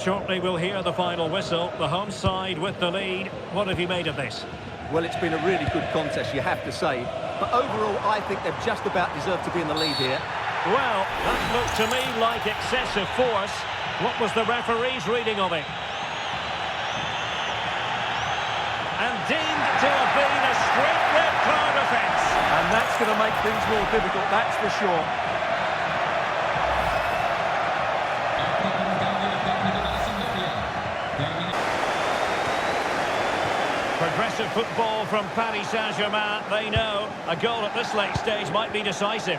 Shortly we'll hear the final whistle. The home side with the lead. What have you made of this? Well, it's been a really good contest, you have to say. But overall, I think they've just about deserved to be in the lead here. Well, that looked to me like excessive force. What was the referee's reading of it? And deemed to have been a straight red card offence. And that's going to make things more difficult, that's for sure. Progressive football from Paris Saint-Germain. They know a goal at this late stage might be decisive.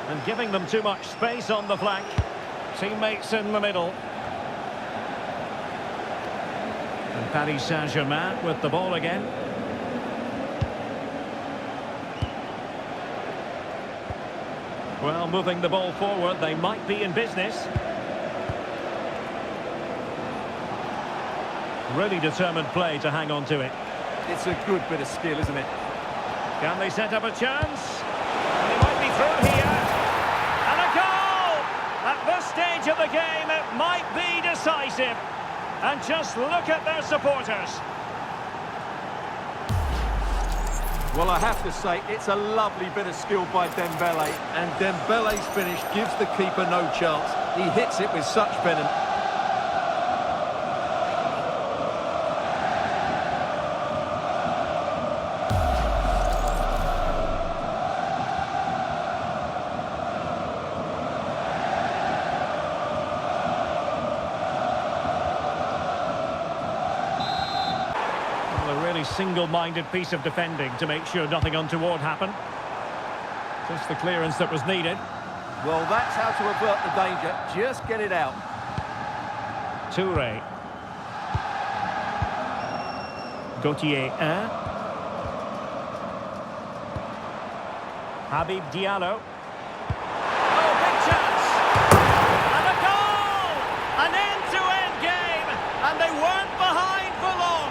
And giving them too much space on the flank. Teammates in the middle. And Paris Saint-Germain with the ball again. Well, moving the ball forward, they might be in business. Really determined play to hang on to it. It's a good bit of skill, isn't it? Can they set up a chance? And they might be through here. And a goal! At this stage of the game, it might be decisive. And just look at their supporters. Well, I have to say, it's a lovely bit of skill by Dembele. And Dembele's finish gives the keeper no chance. He hits it with such venom. Single-minded piece of defending to make sure nothing untoward happened. Just the clearance that was needed. Well, that's how to avert the danger. Just get it out. Touré. Gauthier 1. Habib Diallo. Oh, big chance! And a goal! An end-to-end game! And they weren't behind for long!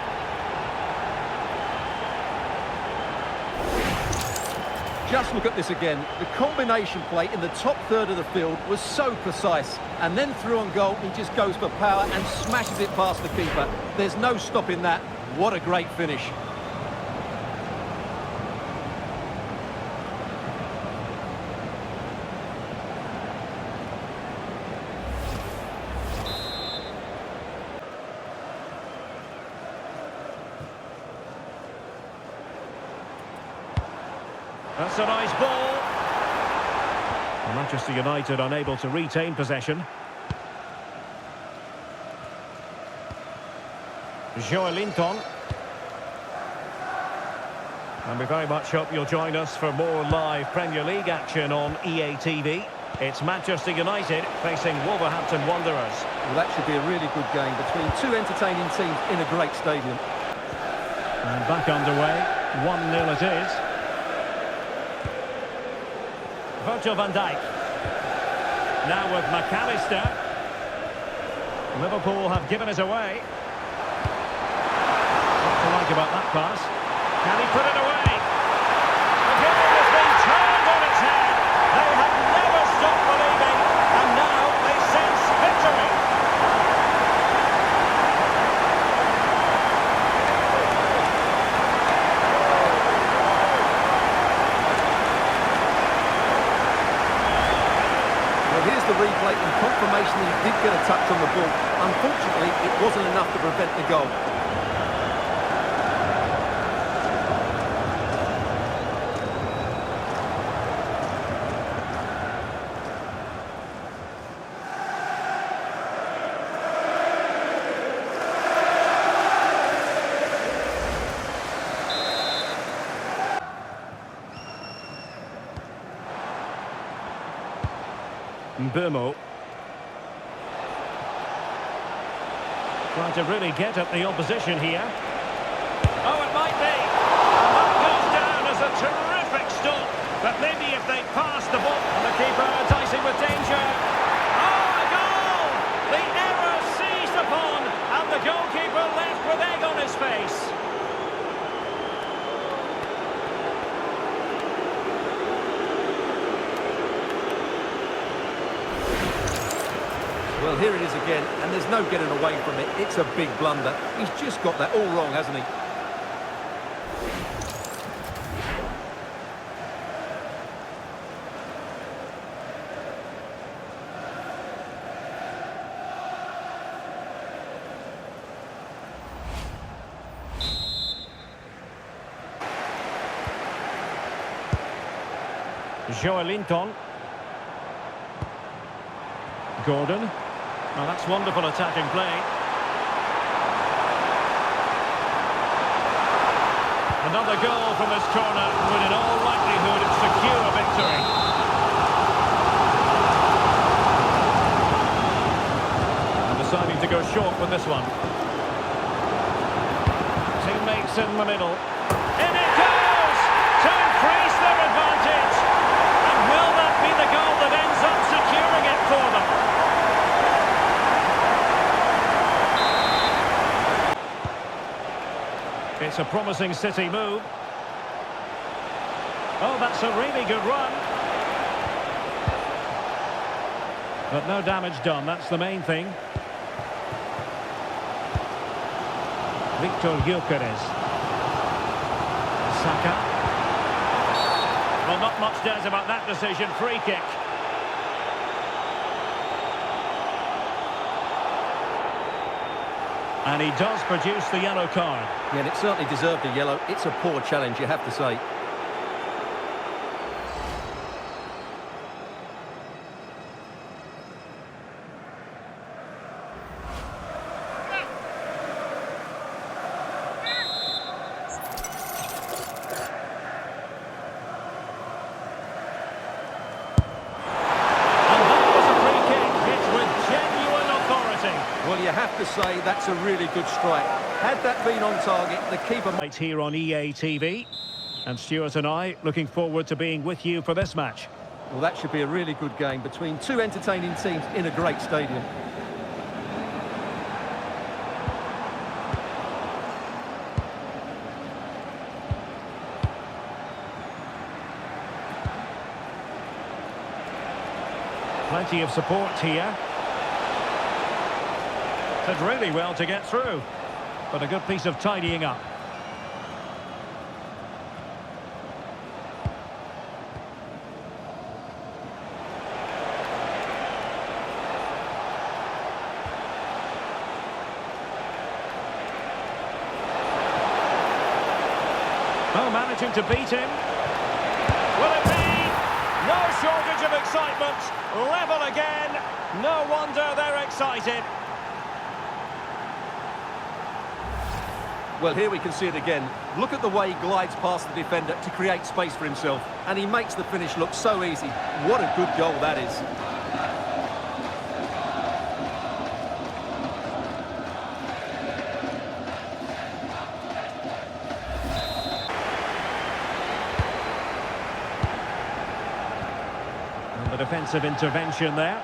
Just look at this again. The combination play in the top third of the field was so precise. And then through on goal, he just goes for power and smashes it past the keeper. There's no stopping that. What a great finish. That's a nice ball. Manchester United unable to retain possession. Joelinton. And we very much hope you'll join us for more live Premier League action on EA TV. It's Manchester United facing Wolverhampton Wanderers. Well, that should be a really good game between two entertaining teams in a great stadium. And back underway, 1-0 it is. Virgil van Dijk. Now with McAllister. Liverpool have given it away. What to like about that pass? Can he put it away? The game has been turned on its head. They have never stopped believing, and now they sense victory. Here's the replay and confirmation that he did get a touch on the ball. Unfortunately, it wasn't enough to prevent the goal. Burmo. Trying to really get at the opposition here. Oh, it might be. And that goes down as a terrific stop. But maybe if they pass the ball, and the keeper enticing with danger. Oh, a goal! The error seized upon, and the goalkeeper left with egg on his face. Well, here it is again, and there's no getting away from it. It's a big blunder. He's just got that all wrong, hasn't he? Joelinton. Gordon. Well, that's wonderful attacking play. Another goal from this corner would in all likelihood secure a victory. And deciding to go short with this one. Teammates in the middle. In it goes! To increase their advantage. And will that be the goal that ends up securing it for them? It's a promising City move. Oh, that's a really good run. But no damage done, that's the main thing. Victor Gyökeres. Saka. Well, not much doubt about that decision. Free kick. And he does produce the yellow card. Yeah, and it certainly deserved a yellow. It's a poor challenge, you have to say. Well, you have to say that's a really good strike. Had that been on target, the keeper... Right here on EA TV. And Stuart and I looking forward to being with you for this match. Well, that should be a really good game between two entertaining teams in a great stadium. Plenty of support here. Did really well to get through, but a good piece of tidying up. Oh, managing to beat him. Will it be? No shortage of excitement. Level again. No wonder they're excited. Well, here we can see it again. Look at the way he glides past the defender to create space for himself. And he makes the finish look so easy. What a good goal that is. And the defensive intervention there.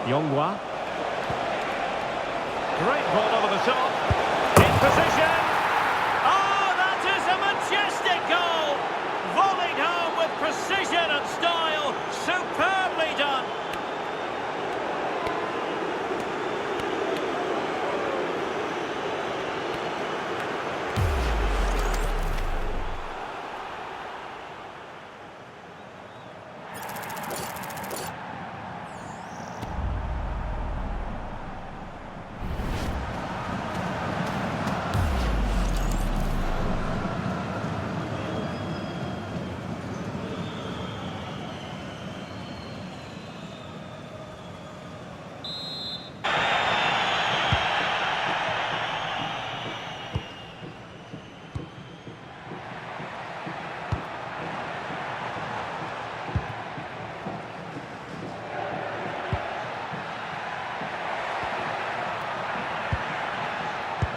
Yongwa. Great ball over the top. In position. Oh, that is a majestic goal. Volleyed home with precision and style. Superbly done.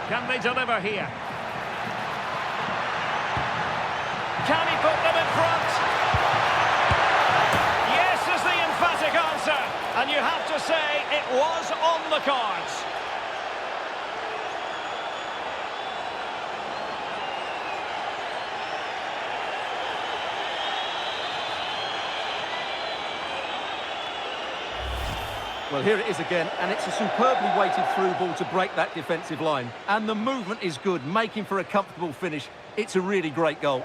Can they deliver here? Can he put them in front? Yes is the emphatic answer. And you have to say it was on the cards. Well, here it is again, and it's a superbly weighted through ball to break that defensive line. And the movement is good, making for a comfortable finish. It's a really great goal.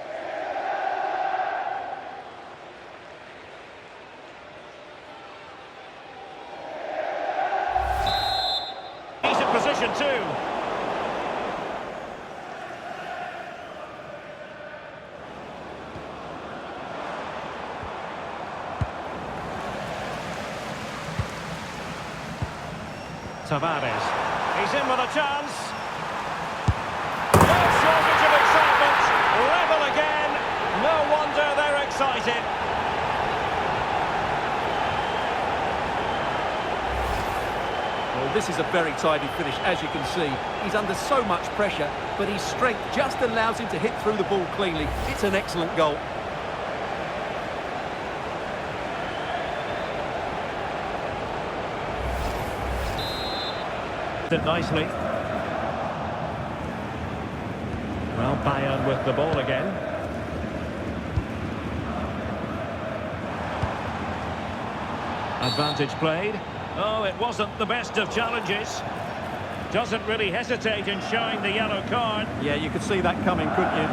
He's in position too. Tavares. He's in with a chance. No shortage of excitement. Level again. No wonder they're excited. Well, this is a very tidy finish, as you can see. He's under so much pressure, but his strength just allows him to hit through the ball cleanly. It's an excellent goal. It nicely. Well, Bayern with the ball again. Advantage played. Oh, it wasn't the best of challenges. Doesn't really hesitate in showing the yellow card. Yeah, you could see that coming, couldn't you?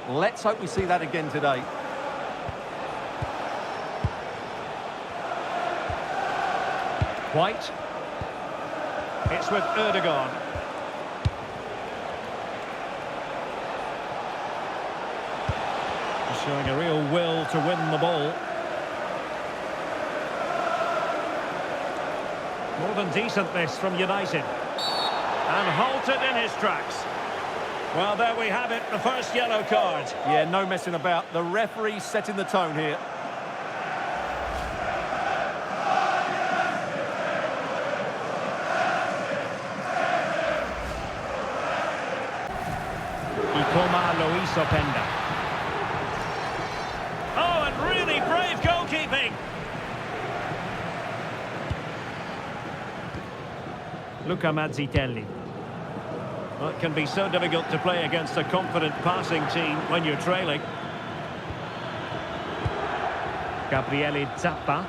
Let's hope we see that again today. White. It's with Erdogan. Showing a real will to win the ball. More than decent this from United. And halted in his tracks. Well, there we have it, the first yellow card. Yeah, no messing about. The referee setting the tone here. Oh, and really brave goalkeeping. Luca Mazzitelli. Well, it can be so difficult to play against a confident passing team when you're trailing. Gabriele Zappa.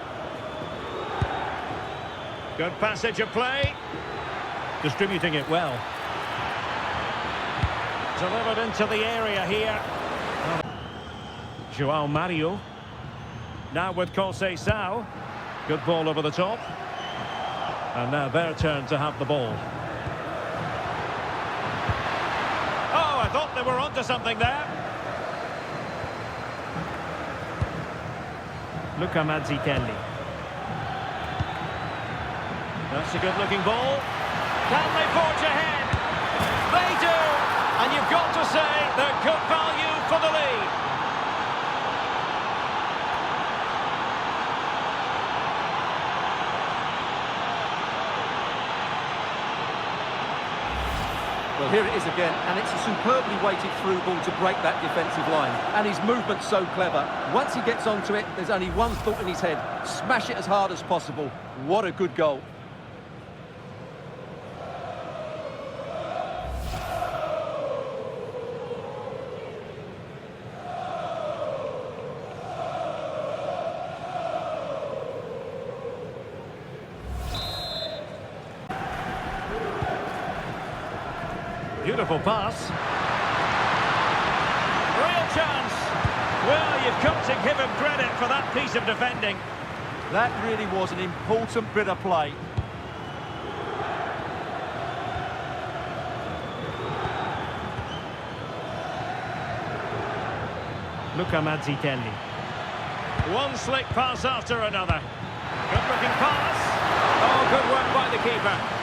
Good passage of play. Distributing it well. Delivered into the area here. João Mario. Now with Conceição. Good ball over the top. And now their turn to have the ball. Oh, I thought they were onto something there. Luca Mazzitelli. That's a good-looking ball. Can they forge ahead? They do! And you've got to say they're good value for the lead. Well, here it is again, and it's a superbly weighted through ball to break that defensive line. And his movement's so clever. Once he gets onto it, there's only one thought in his head. Smash it as hard as possible. What a good goal. Beautiful pass. Real chance. Well, you've got to give him credit for that piece of defending. That really was an important bit of play. Luca Mazzitelli. One slick pass after another. Good-looking pass. Oh, good work by the keeper.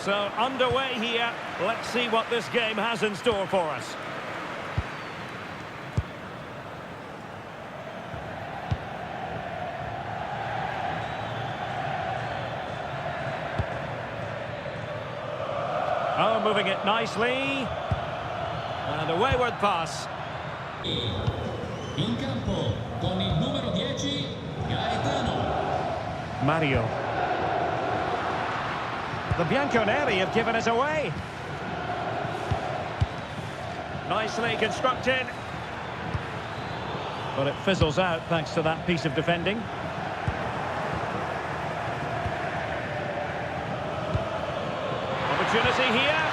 So, underway here. Let's see what this game has in store for us. Oh, moving it nicely. And a wayward pass. In campo con il numero 10, Gaetano. Mario. The Bianconeri have given it away. Nicely constructed. But it fizzles out thanks to that piece of defending. Opportunity here.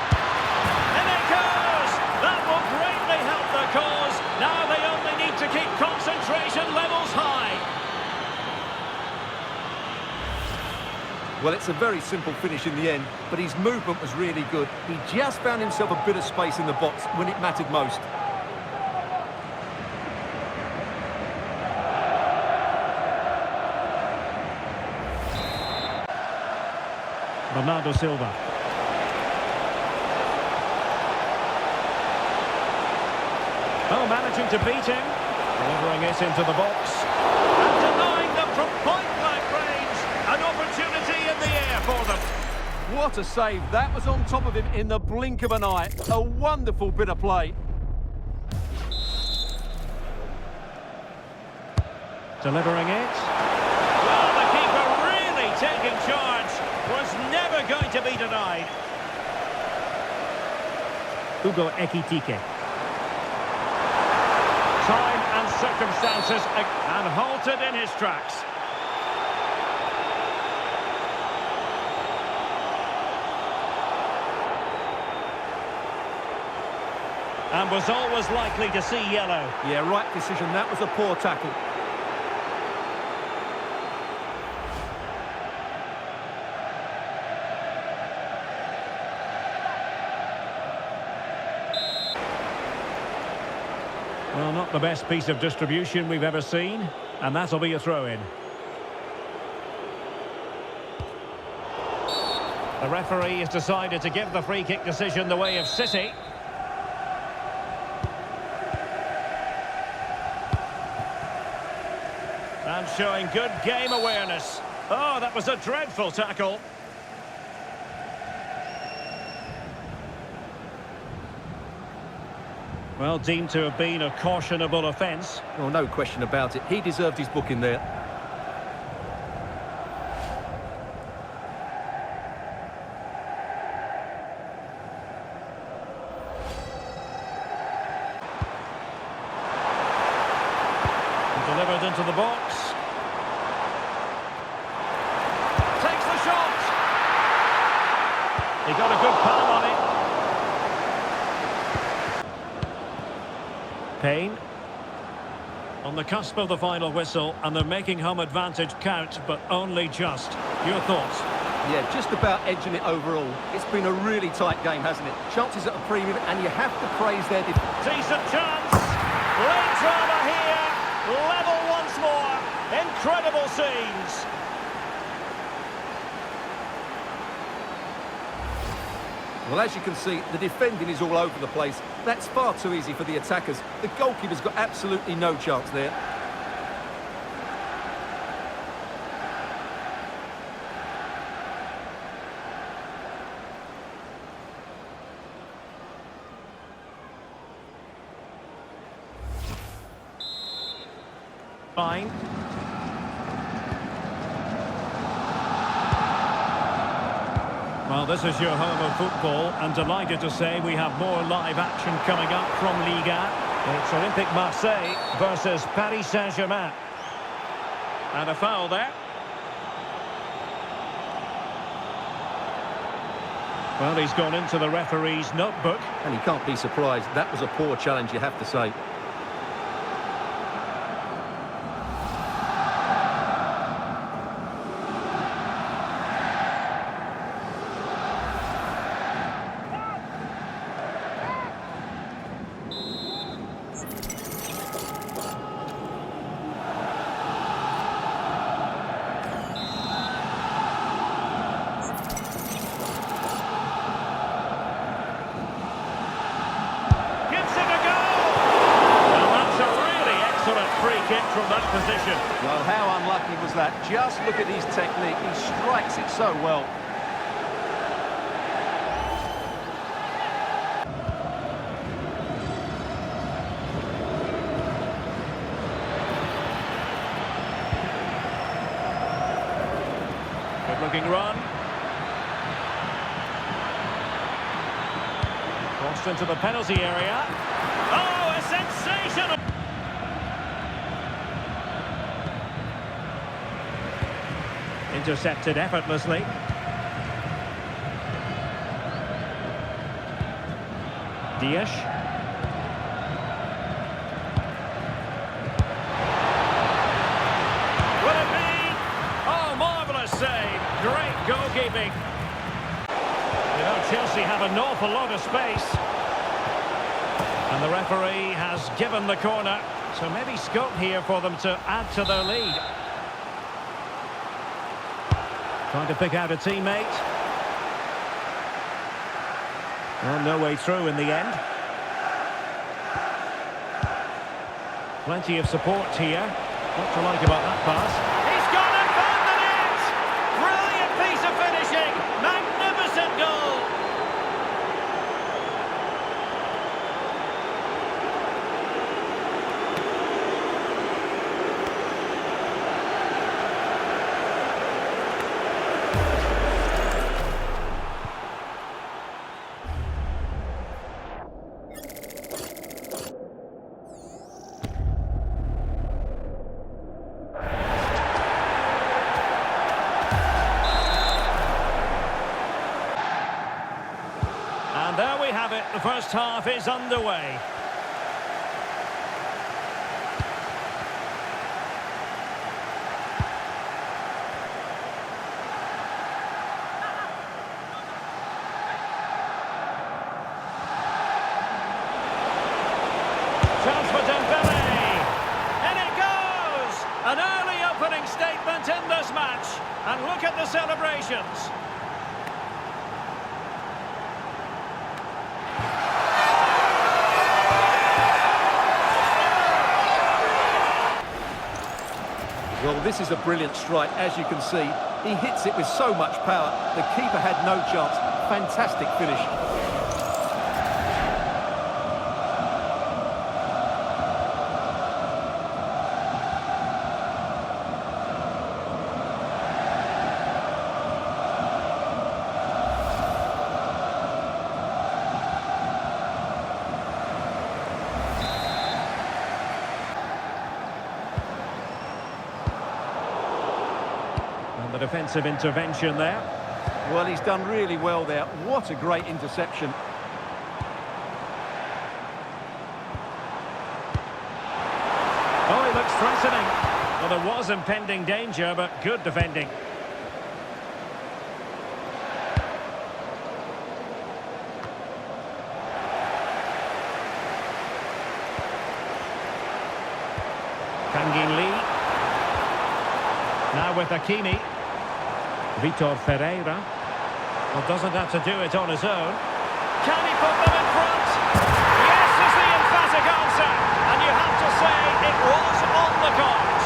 And it goes! That will greatly help the cause. Now they only need to keep concentration levels high. Well, it's a very simple finish in the end, but his movement was really good. He just found himself a bit of space in the box when it mattered most. Bernardo Silva. Oh, managing to beat him. Delivering it into the box. And denying them from point-blank range. An opportunity in the air for them. What a save. That was on top of him in the blink of an eye. A wonderful bit of play. Delivering it. Well, the keeper really taking charge. Was never going to be denied. Hugo Ekitike. Time and circumstances and halted in his tracks. And was always likely to see yellow. Yeah, right decision. That was a poor tackle. Well, not the best piece of distribution we've ever seen, and that'll be a throw-in. The referee has decided to give the free-kick decision the way of City. And showing good game awareness. Oh, that was a dreadful tackle. Well, deemed to have been a cautionable offence. Oh, no question about it. He deserved his booking there. Delivered into the box. Takes the shot. He got a good palm on it. Payne. On the cusp of the final whistle, and they're making home advantage count, but only just. Your thoughts? Yeah, just about edging it overall. It's been a really tight game, hasn't it? Chances at a premium, and you have to praise their defence. Decent chance. Great drama here. Level once more. Incredible scenes. Well, as you can see, the defending is all over the place. That's far too easy for the attackers. The goalkeeper's got absolutely no chance there. Fine. Well, this is your home of football, and delighted to say we have more live action coming up from Liga. It's Olympique Marseille versus Paris Saint-Germain. And a foul there. Well, he's gone into the referee's notebook. And he can't be surprised. That was a poor challenge, you have to say. From that position. Well, how unlucky was that? Just look at his technique. He strikes it so well. Good-looking run. Crossed into the penalty area. Oh, a sensational... Intercepted effortlessly. Dias. Will it be? Oh, marvellous save. Great goalkeeping. You know, Chelsea have an awful lot of space. And the referee has given the corner. So maybe scope here for them to add to their lead. Trying to pick out a teammate. Well, no way through in the end. Plenty of support here. What to like about that pass? He's gone and found the net! Brilliant piece of finishing! Magnificent goal! And there we have it, the first half is underway. Chance for Dembele! And it goes! An early opening statement in this match. And look at the celebrations. Well, this is a brilliant strike, as you can see. He hits it with so much power. The keeper had no chance. Fantastic finish. The defensive intervention there. Well, he's done really well there. What a great interception. Oh, he looks threatening. Well, there was impending danger, but good defending. Kangin Lee. Now with Hakimi. Vitor Ferreira. Well, doesn't have to do it on his own. Can he put them in front? Yes is the emphatic answer. And you have to say it was on the cards.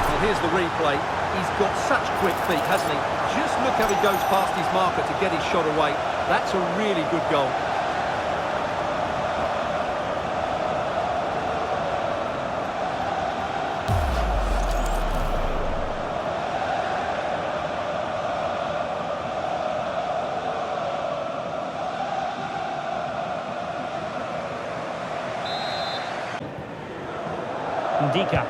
Well, here's the replay. He's got such quick feet, hasn't he? Just look how he goes past his marker to get his shot away. That's a really good goal. Ndika.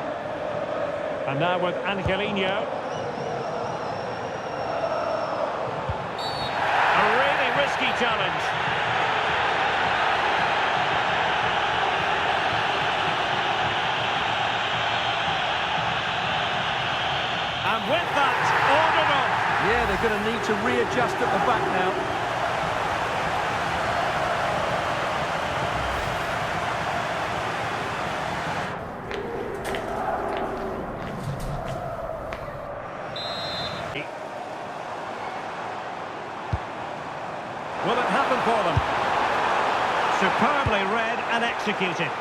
And now with Angelino. A really risky challenge. And with that, ordered off. Yeah, they're going to need to readjust at the back now. Will it happen for them? Superbly read and executed.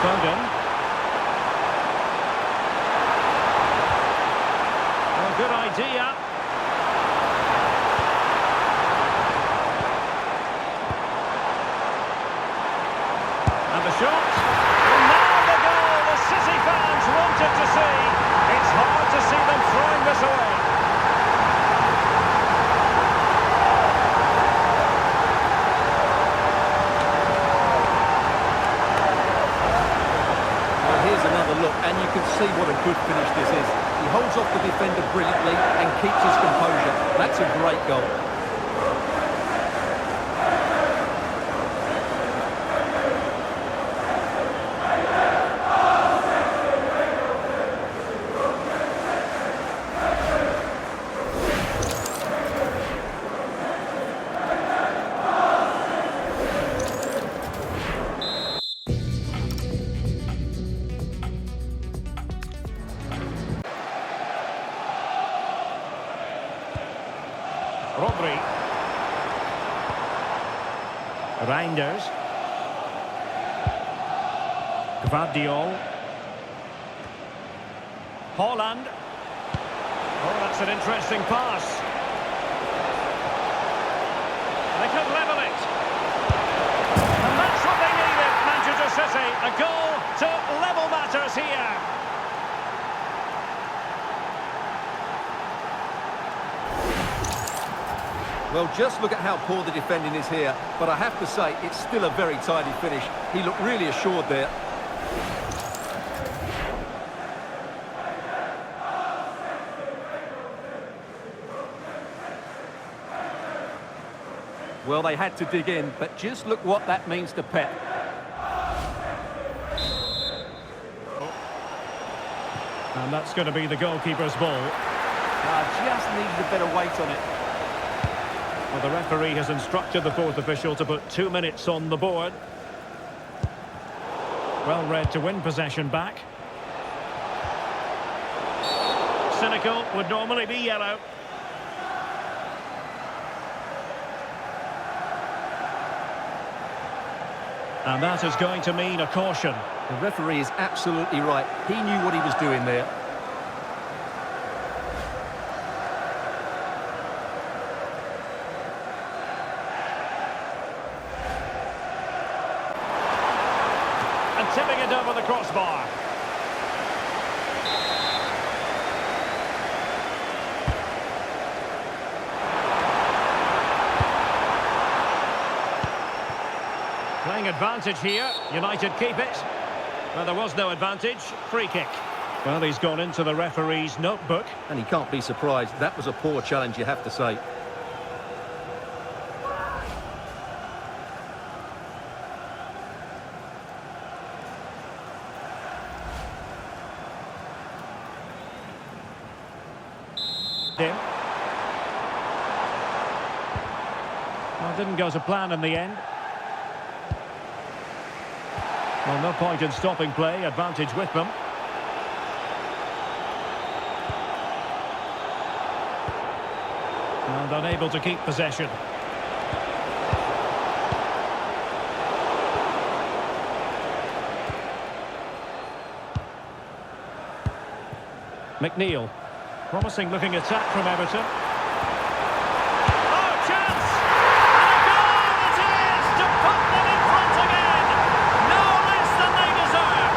Foden. Dia. And the shot. And now the goal the City fans wanted to see. It's hard to see them throwing this away. Well, here's another look, and you can see what a good finish this is. He holds off the defender brilliantly and keeps his composure. That's a great goal. Rodri. Reinders. Gvardiol. Haaland. Oh, that's an interesting pass. They could level it. And that's what they needed, Manchester City. A goal to level matters here. Well, just look at how poor the defending is here, but I have to say, it's still a very tidy finish. He looked really assured there. Well, they had to dig in, but just look what that means to Pep. And that's going to be the goalkeeper's ball. Just needed a bit of weight on it. Well, the referee has instructed the fourth official to put 2 minutes on the board. Well read to win possession back. Cynical would normally be yellow. And that is going to mean a caution. The referee is absolutely right. He knew what he was doing there. And tipping it over the crossbar. Playing advantage here. United keep it. Well, there was no advantage. Free kick. Well, he's gone into the referee's notebook. And he can't be surprised. That was a poor challenge, you have to say. Well, didn't go to plan in the end. Well, no point in stopping play. Advantage with them. And unable to keep possession. McNeil. Promising looking attack from Everton. Oh, chance! And a goal it is to put them in front again! No less than they deserve!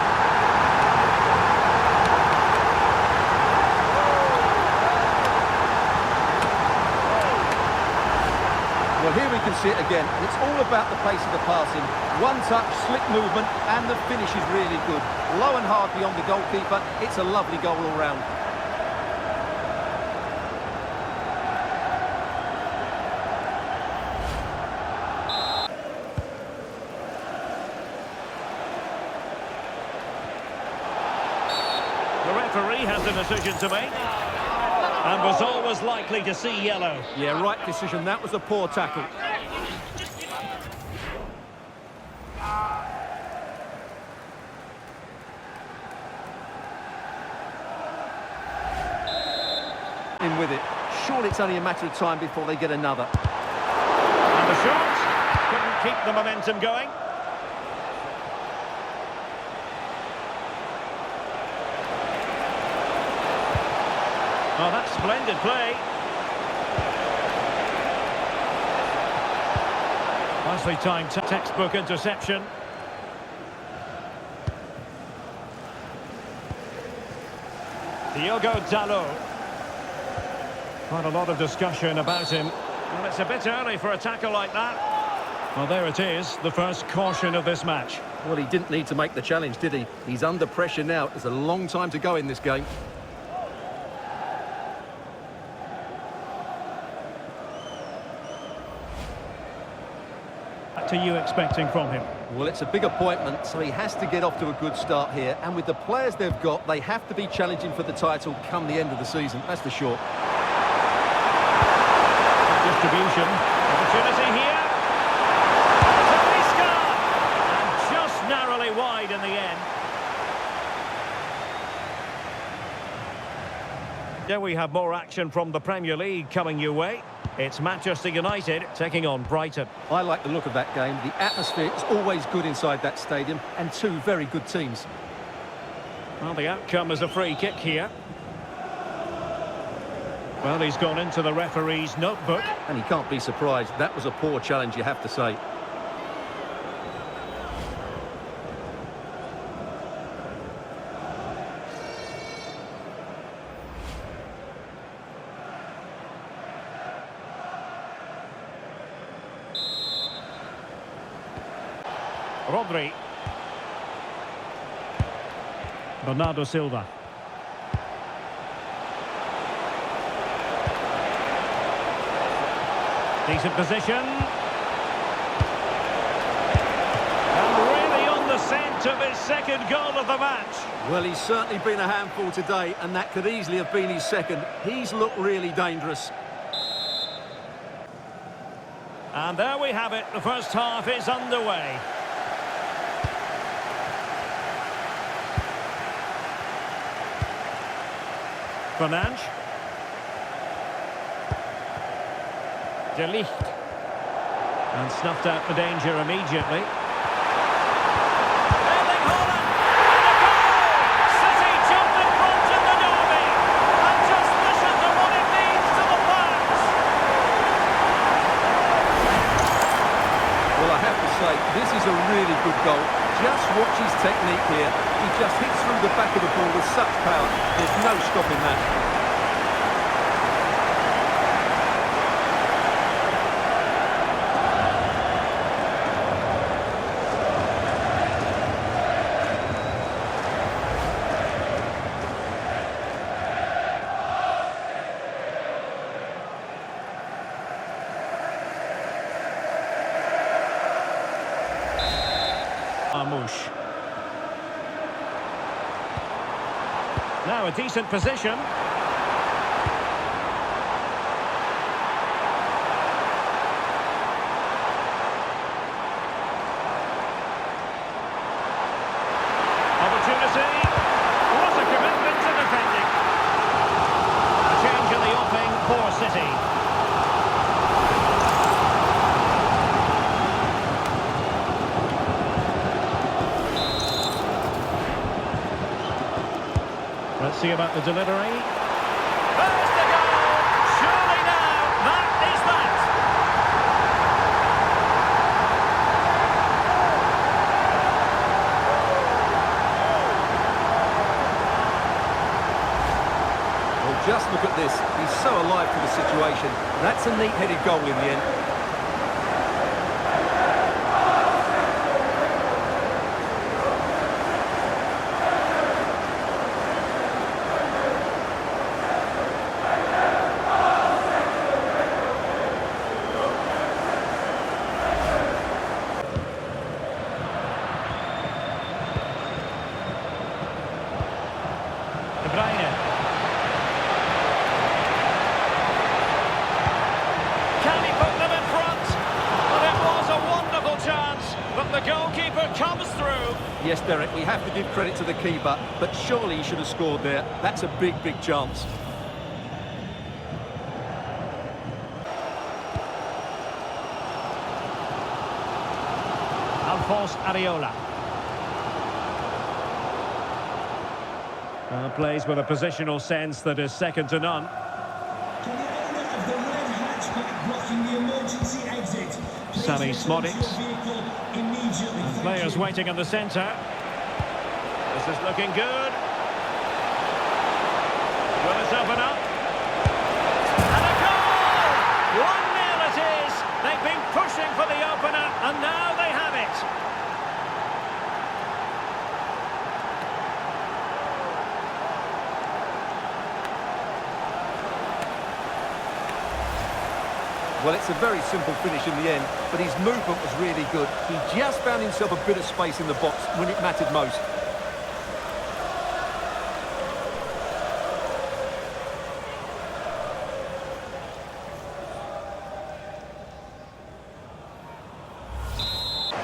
Well, here we can see it again. It's all about the pace of the passing. One touch, slick movement, and the finish is really good. Low and hard beyond the goalkeeper. It's a lovely goal all round. The referee has a decision to make. And was always likely to see yellow. Yeah, right decision. That was a poor tackle. In with it. Surely it's only a matter of time before they get another. And the shot. Couldn't keep the momentum going. Oh, that's splendid play. Nicely timed textbook interception. Diogo Dalot. Quite a lot of discussion about him. Well, it's a bit early for a tackle like that. Well, there it is, the first caution of this match. Well, he didn't need to make the challenge, did he? He's under pressure now. There's a long time to go in this game. What are you expecting from him? Well, it's a big appointment, so he has to get off to a good start here. And with the players they've got, they have to be challenging for the title come the end of the season, that's for sure. Distribution. Opportunity here. Talisca! And just narrowly wide in the end. There we have more action from the Premier League coming your way. It's Manchester United taking on Brighton. I like the look of that game. The atmosphere is always good inside that stadium, and two very good teams. Well, the outcome is a free kick here. Well, he's gone into the referee's notebook. And he can't be surprised. That was a poor challenge, you have to say. Rodri. Bernardo Silva. Decent position. And really on the scent of his second goal of the match. Well, he's certainly been a handful today, and that could easily have been his second. He's looked really dangerous. And there we have it. The first half is underway. Fernandes. De Ligt. And snuffed out the danger immediately. Erling Haaland! And a goal! City jumped in front in the derby. And just listen to what it means to the fans. Well, I have to say, this is a really good goal. Just watch his technique here. He just hits through the back of the ball with such power. There's no stopping that. Armouche. Now a decent position. Opportunity. What a commitment to defending. A change in the offing for City. Let's see about the delivery. There's the goal! Surely now, that is that! Well, just look at this. He's so alive to the situation. That's a neat-headed goal in the end. Can he put them in front? Well, it was a wonderful chance, but the goalkeeper comes through. Yes, Derek, we have to give credit to the keeper, but surely he should have scored there. That's a big, big chance. Alphonse Areola. Plays with a positional sense that is second to none. To the owner of the red hatchback blocking the emergency exit. Sammy Smodics. Immediately. And players waiting in the centre. This is looking good. Will this open up? And a goal! 1-0 it is! They've been pushing for the opener, and now they have it. Well, it's a very simple finish in the end, but his movement was really good. He just found himself a bit of space in the box when it mattered most.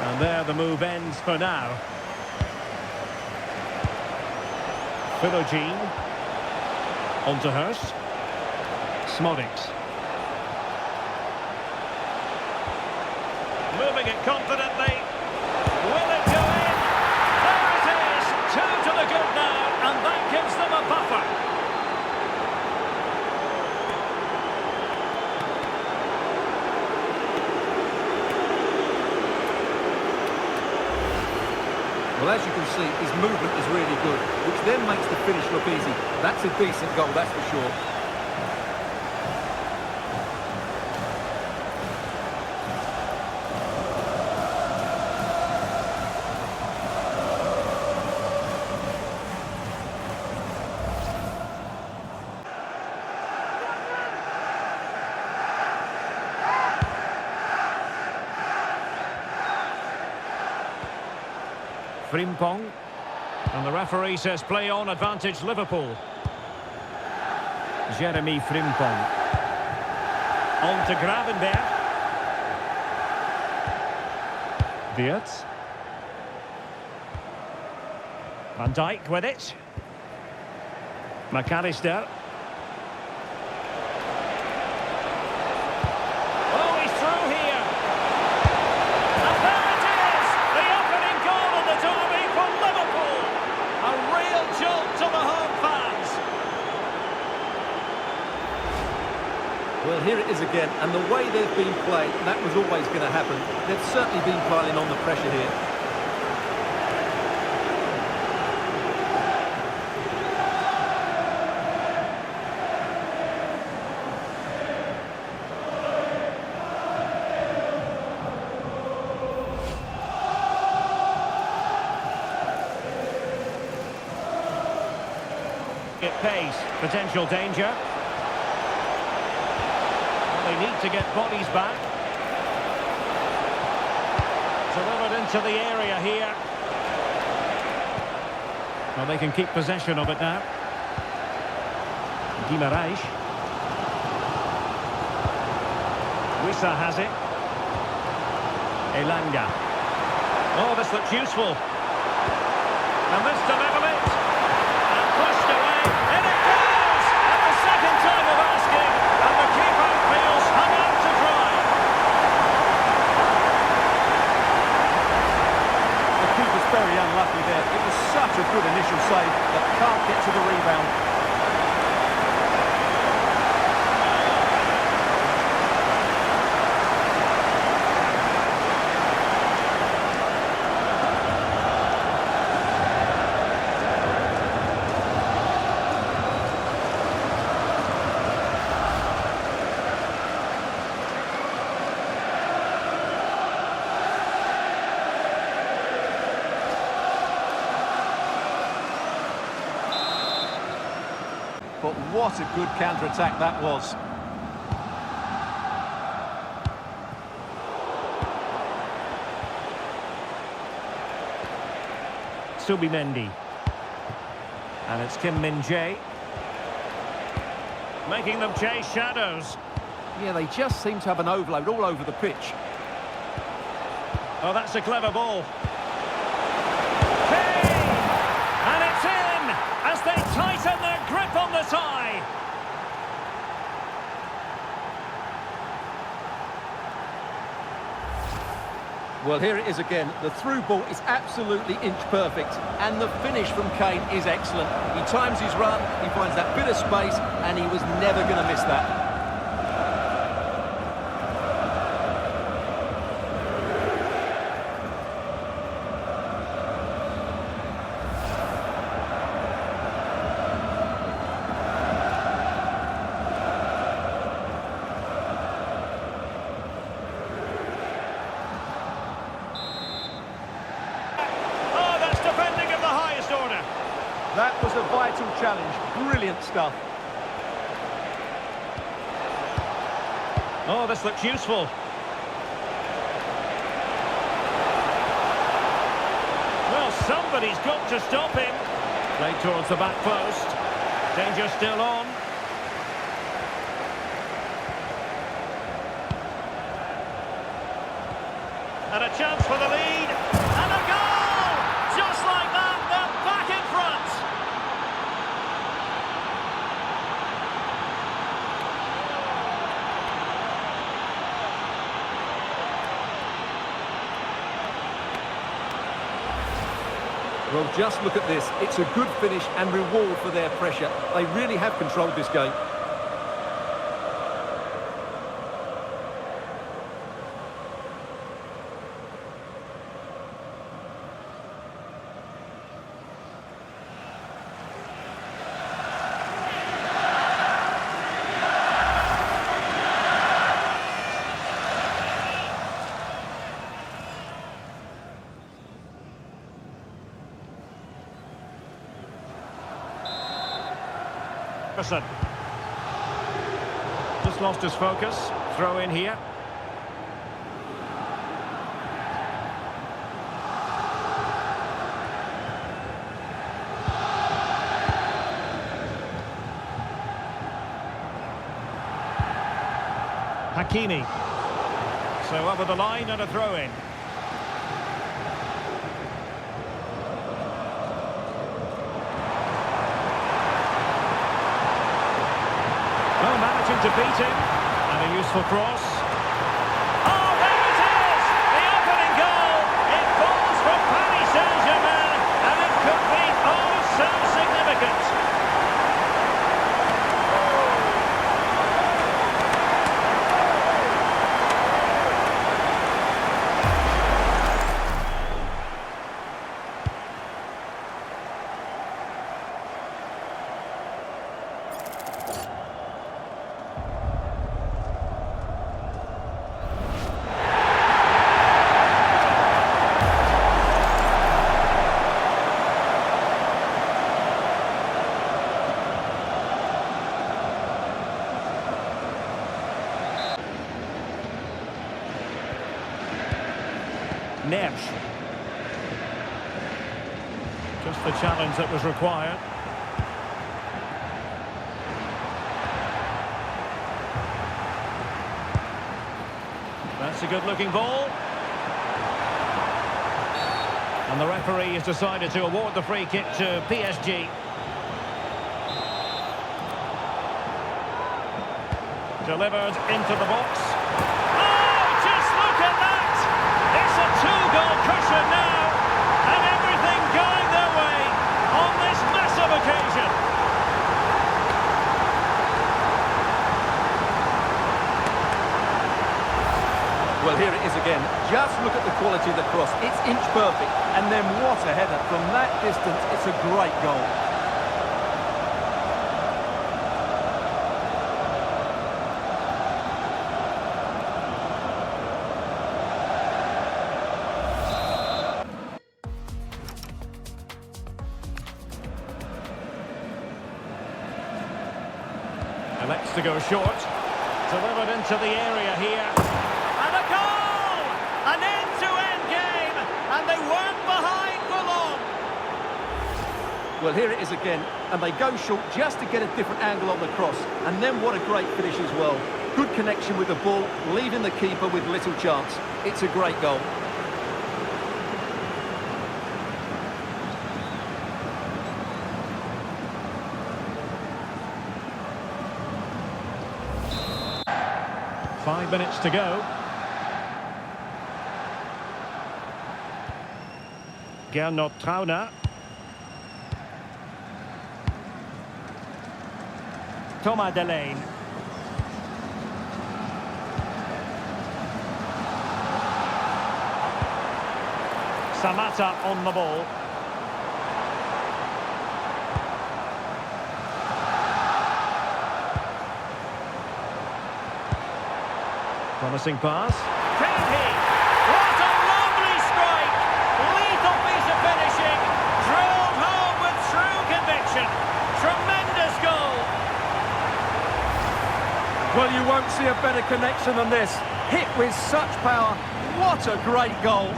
And there the move ends for now. Philogene. On to Hurst. Smodics. Moving it confidently. Will it go in? There it is! 2 to the good now, and that gives them a buffer. Well, as you can see, his movement is really good, which then makes the finish look easy. That's a decent goal, that's for sure. Frimpong. And the referee says play on, advantage Liverpool. Jeremy Frimpong. On to Gravenberg. Wirtz. Van Dijk with it. McAllister. Oh, he's through here. And there it is! The opening goal of the derby for Liverpool. A real jolt to the home fans. Well, here it is again, and the way they've been playing, that was always going to happen. They've certainly been piling on the pressure here. It pays. Potential danger. They need to get bodies back. Delivered into the area here. Well, they can keep possession of it now. Guimaraes. Wheather has it. Elanga. Oh, this looks useful. And this delivers it. And pushed away. In it goes! At the second time of asking. And the keeper feels hung out to dry. The keeper's very unlucky there. It was such a good initial save, but can't get to the rebound. But what a good counter-attack that was. Subimendi. And it's Kim Min-jae. Making them chase shadows. Yeah, they just seem to have an overload all over the pitch. Oh, that's a clever ball. Kane! And it's in as they tighten their grip on the tie. Well, here it is again. The through ball is absolutely inch perfect, and the finish from Kane is excellent. He times his run, he finds that bit of space, and he was never going to miss that. That was a vital challenge. Brilliant stuff. Oh, this looks useful. Well, somebody's got to stop him. Played towards the back post. Danger still on. And a chance for the lead. And a goal! Just like that, they're back in front. Well, just look at this. It's a good finish and reward for their pressure. They really have controlled this game. Just lost his focus. Throw in here. Hakimi. So over the line and a throw in. To beat him, and a useful cross. Oh, there it is! The opening goal! It falls from Paris Saint-Germain, and it could be oh so significant. Neves. Just the challenge that was required. That's a good-looking ball. And the referee has decided to award the free kick to PSG. Delivered into the box. Two-goal cushion now, and everything going their way on this massive occasion. Well, here it is again. Just look at the quality of the cross. It's inch perfect, and then what a header. From that distance, it's a great goal. Elects to go short. Delivered into the area here. And a goal! An end-to-end game. And they weren't behind for long. Well, here it is again. And they go short just to get a different angle on the cross. And then what a great finish as well. Good connection with the ball, leaving the keeper with little chance. It's a great goal. Five minutes to go. Gernot Trauner. Thomas Delaney. Samatta on the ball. Promising pass. Can he? What a lovely strike! Lethal piece of finishing. Drilled home with true conviction. Tremendous goal. Well, you won't see a better connection than this. Hit with such power. What a great goal.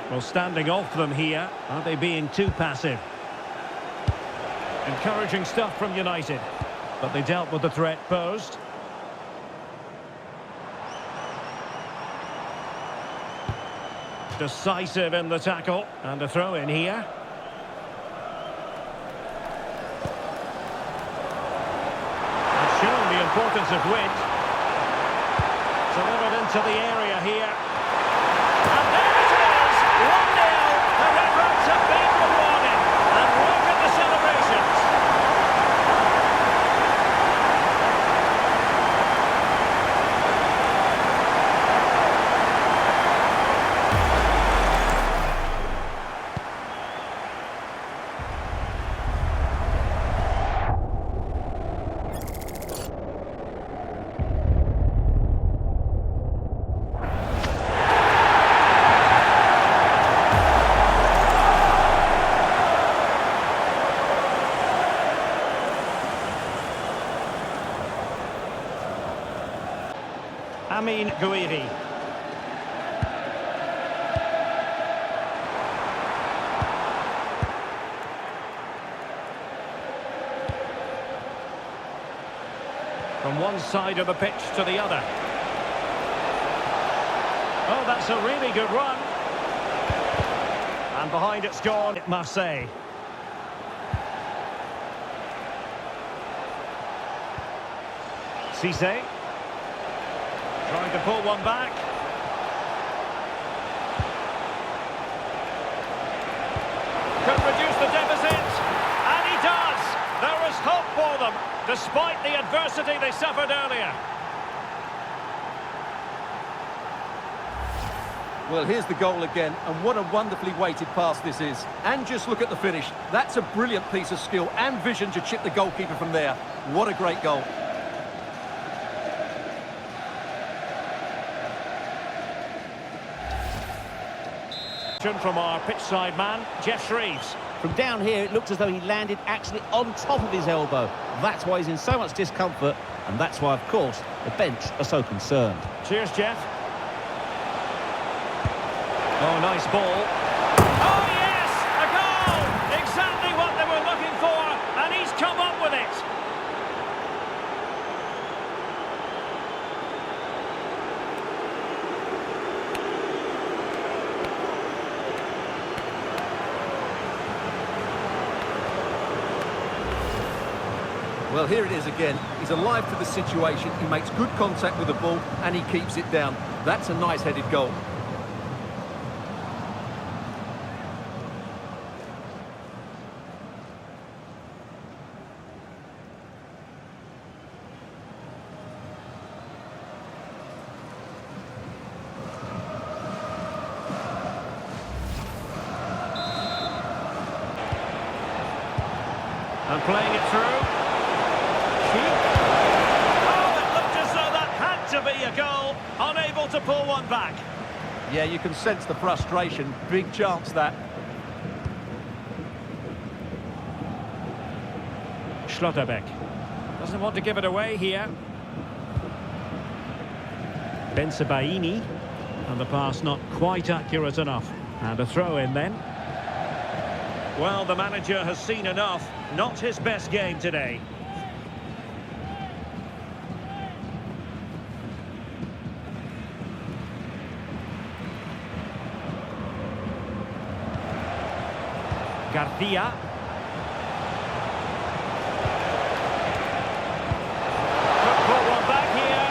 Well, standing off them here. Are they being too passive? Encouraging stuff from United. But they dealt with the threat posed. Decisive in the tackle. And a throw in here. And showing the importance of width. Delivered into the area here. And there it is! 1-0. The Red Rats have been rewarded. And look at the celebrations. Guiri. From one side of the pitch to the other. Oh, that's a really good run. And behind it's gone, Marseille. Cisse. Trying to pull one back. Could reduce the deficit. And he does. There is hope for them, despite the adversity they suffered earlier. Well, here's the goal again, and what a wonderfully weighted pass this is. And just look at the finish. That's a brilliant piece of skill and vision to chip the goalkeeper from there. What a great goal. From our pitch-side man, Jeff Shreves. From down here, it looked as though he landed actually on top of his elbow. That's why he's in so much discomfort, and that's why, of course, the bench are so concerned. Cheers, Jeff. Oh, nice ball. Oh, yes! A goal! Exactly what they were looking for, and he's come up with it. Well, here it is again. He's alive to the situation. He makes good contact with the ball and he keeps it down. That's a nice-headed goal. And playing it through. Be a goal, unable to pull one back. Yeah, you can sense the frustration. Big chance, that. Schlotterbeck doesn't want to give it away here. Bensebaini, and the pass not quite accurate enough. And a throw in then. Well, the manager has seen enough. Not his best game today. Garcia. Could put one back here.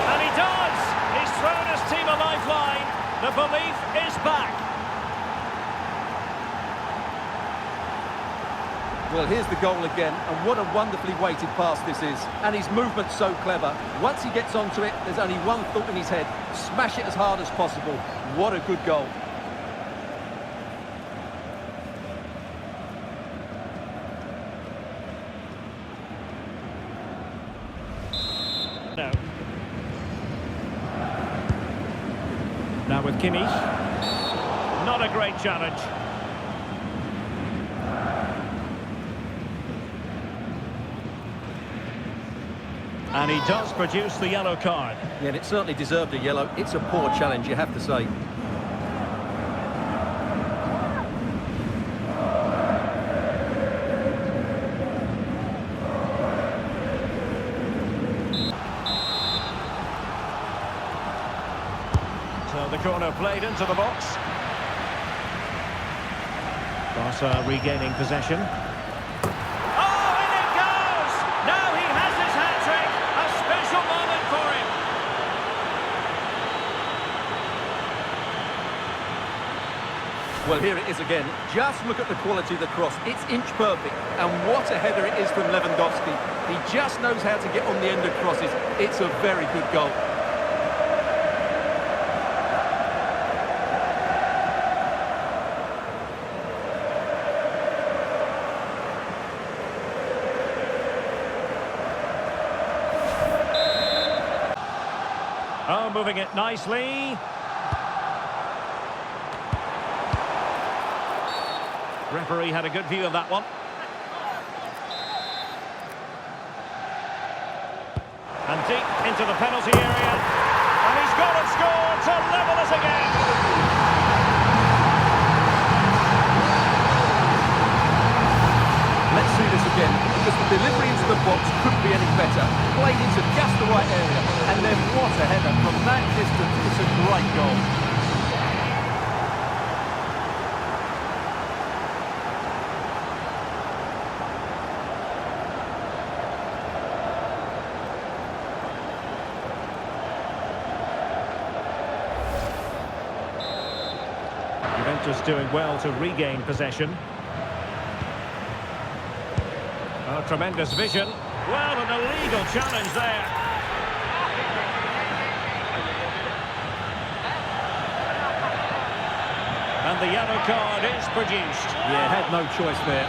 And he does! He's thrown his team a lifeline. The belief is back. Well, here's the goal again, and what a wonderfully weighted pass this is. And his movement's so clever. Once he gets onto it, there's only one thought in his head. Smash it as hard as possible. What a good goal. No. Now with Kimmich. Not a great challenge. And he does produce the yellow card. Yeah, and it certainly deserved a yellow. It's a poor challenge, you have to say. So the corner played into the box. Barca regaining possession. Well, here it is again. Just look at the quality of the cross. It's inch perfect. And what a header it is from Lewandowski. He just knows how to get on the end of crosses. It's a very good goal. Oh, moving it nicely. Referee had a good view of that one. And deep into the penalty area. And he's got it scored to level us again. Let's see this again, because the delivery into the box couldn't be any better. Played into just the right area. And then what a header from that distance. It's a great goal. Juventus doing well to regain possession. Oh, tremendous vision. Well, an illegal challenge there. And the yellow card is produced. Yeah, had no choice there.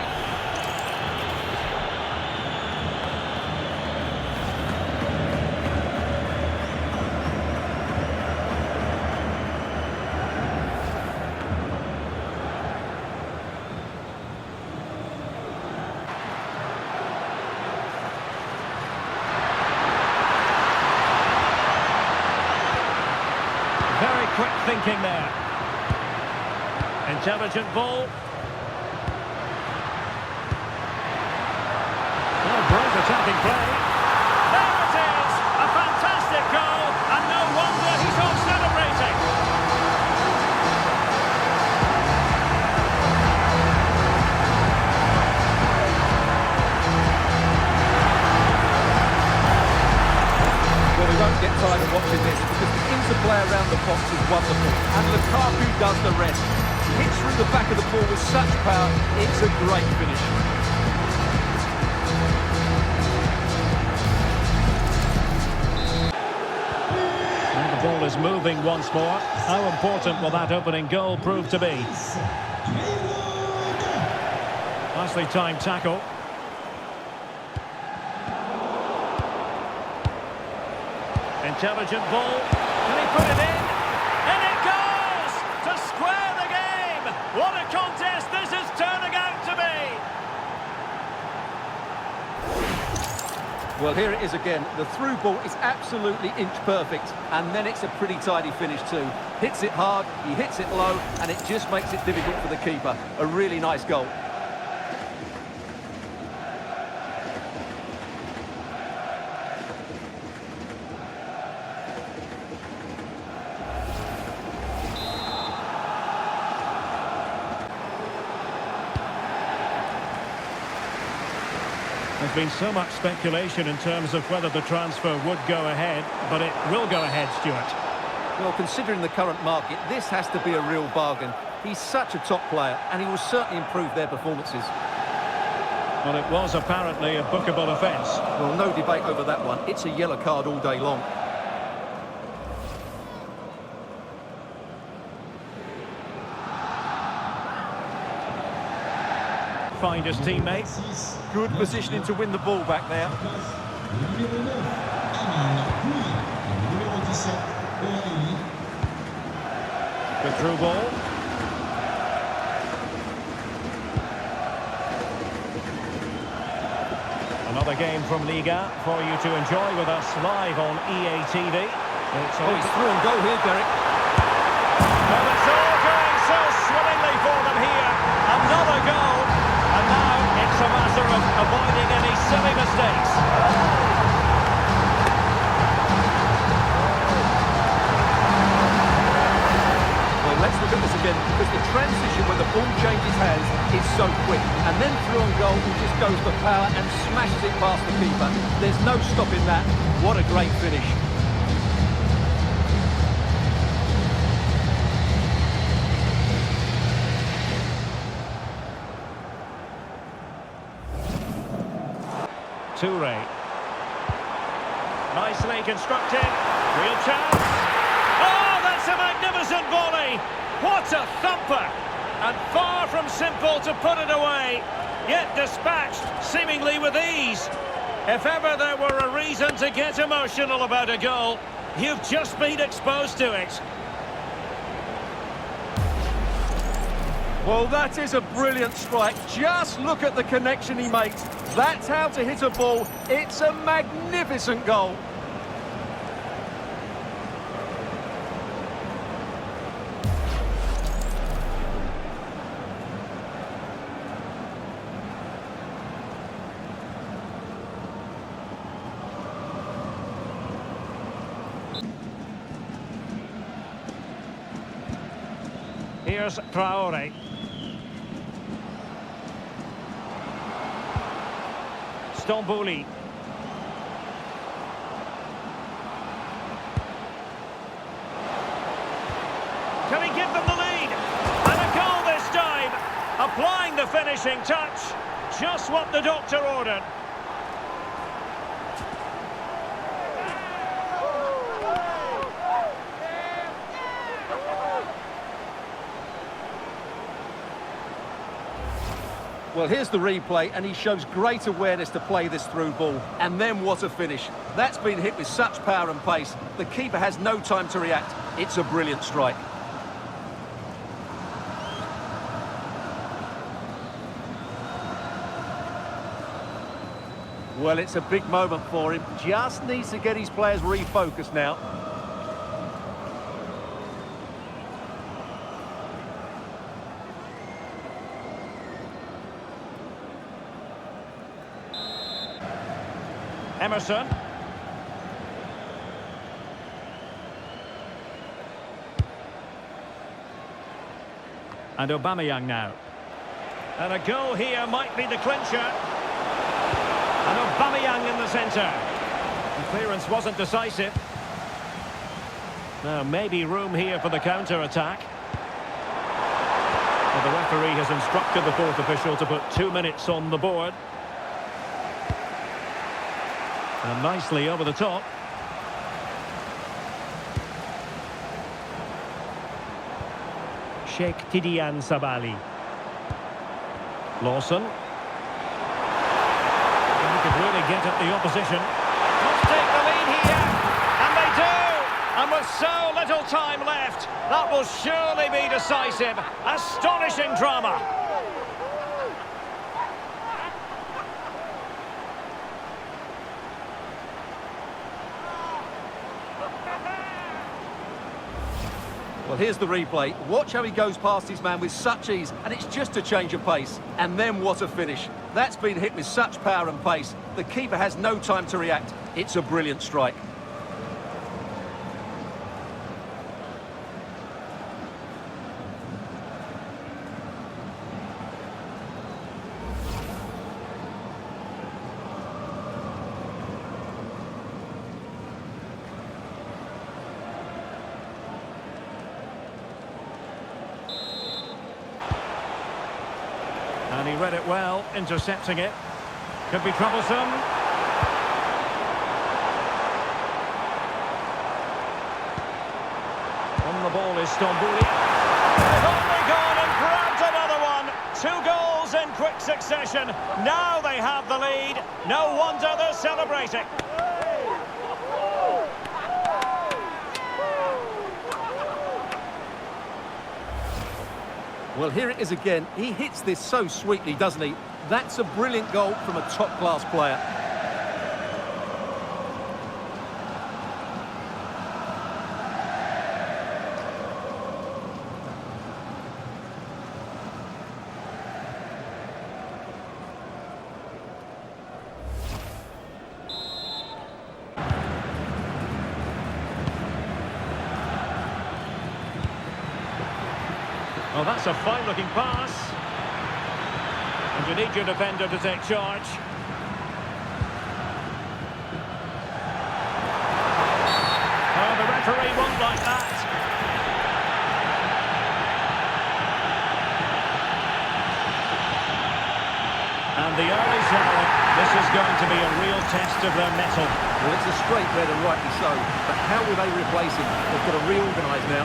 Very quick thinking there. Intelligent ball. Oh, great attacking play. There it is! A fantastic goal, and no wonder he's off celebrating. Well, we won't get tired of watching this because the interplay around the box is wonderful. And Lukaku does the rest. Hits through the back of the ball with such power. It's a great finish. And the ball is moving once more. How important will that opening goal prove to be? Nicely timed tackle. Intelligent ball. Can he put it in? And it goes! To square the game! What a contest this is turning out to be! Well, here it is again. The through ball is absolutely inch perfect. And then it's a pretty tidy finish too. Hits it hard, he hits it low, and it just makes it difficult for the keeper. A really nice goal. There's been so much speculation in terms of whether the transfer would go ahead, but it will go ahead, Stuart. Well, considering the current market, this has to be a real bargain. He's such a top player, and he will certainly improve their performances. Well, it was apparently a bookable offence. Well, no debate over that one. It's a yellow card all day long. Find his teammates. Good positioning to win the ball back there. Good through ball. Another game from Liga for you to enjoy with us live on EA TV. He's through and go here, Derek. Well, it's all going so swimmingly for them here. Another goal. And now it's a matter of avoiding any silly mistakes. Well, let's look at this again, because the transition when the ball changes hands is so quick. And then through on goal, he just goes for power and smashes it past the keeper. There's no stopping that. What a great finish. Toure. Nicely constructed. Real chance. Oh, that's a magnificent volley. What a thumper. And far from simple to put it away. Yet dispatched, seemingly with ease. If ever there were a reason to get emotional about a goal, you've just been exposed to it. Well, that is a brilliant strike. Just look at the connection he makes. That's how to hit a ball. It's a magnificent goal. Here's Traore. Stambouli. Can he give them the lead? And a goal this time. Applying the finishing touch. Just what the doctor ordered. Well, here's the replay, and he shows great awareness to play this through ball. And then what a finish. That's been hit with such power and pace. The keeper has no time to react. It's a brilliant strike. Well, it's a big moment for him. Just needs to get his players refocused now. Emerson. And Aubameyang now. And a goal here might be the clincher. And Aubameyang in the centre. The clearance wasn't decisive. Now maybe room here for the counter-attack. Well, the referee has instructed the fourth official to put 2 minutes on the board. And nicely over the top. Sheikh Tidiane Sabali. Lawson. And he could really get at the opposition. Must take the lead here. And they do. And with so little time left, that will surely be decisive. Astonishing drama. Well, here's the replay. Watch how he goes past his man with such ease, and it's just a change of pace. And then what a finish. That's been hit with such power and pace. The keeper has no time to react. It's a brilliant strike. he read it well, intercepting it. Could be troublesome. On the ball is Stambouli. They've only gone and grabbed another one. 2 goals in quick succession. Now they have the lead. No wonder they're celebrating. Well, here it is again. He hits this so sweetly, doesn't he? That's a brilliant goal from a top-class player. Oh, that's a fine-looking pass. And you need your defender to take charge. Oh, the referee won't like that. And the early siren. This is going to be a real test of their mettle. Well, it's a straight red and rightly so. But how will they replace him? They've got to reorganise now.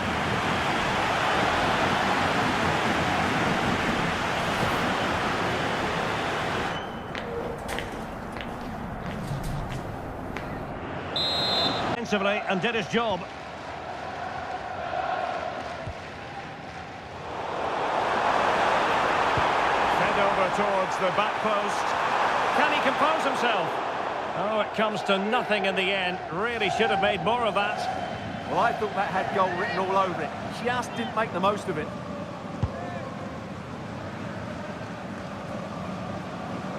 And did his job. Fed over towards the back post. Can he compose himself? Oh, it comes to nothing in the end. Really should have made more of that. Well, I thought that had goal written all over it. Just didn't make the most of it.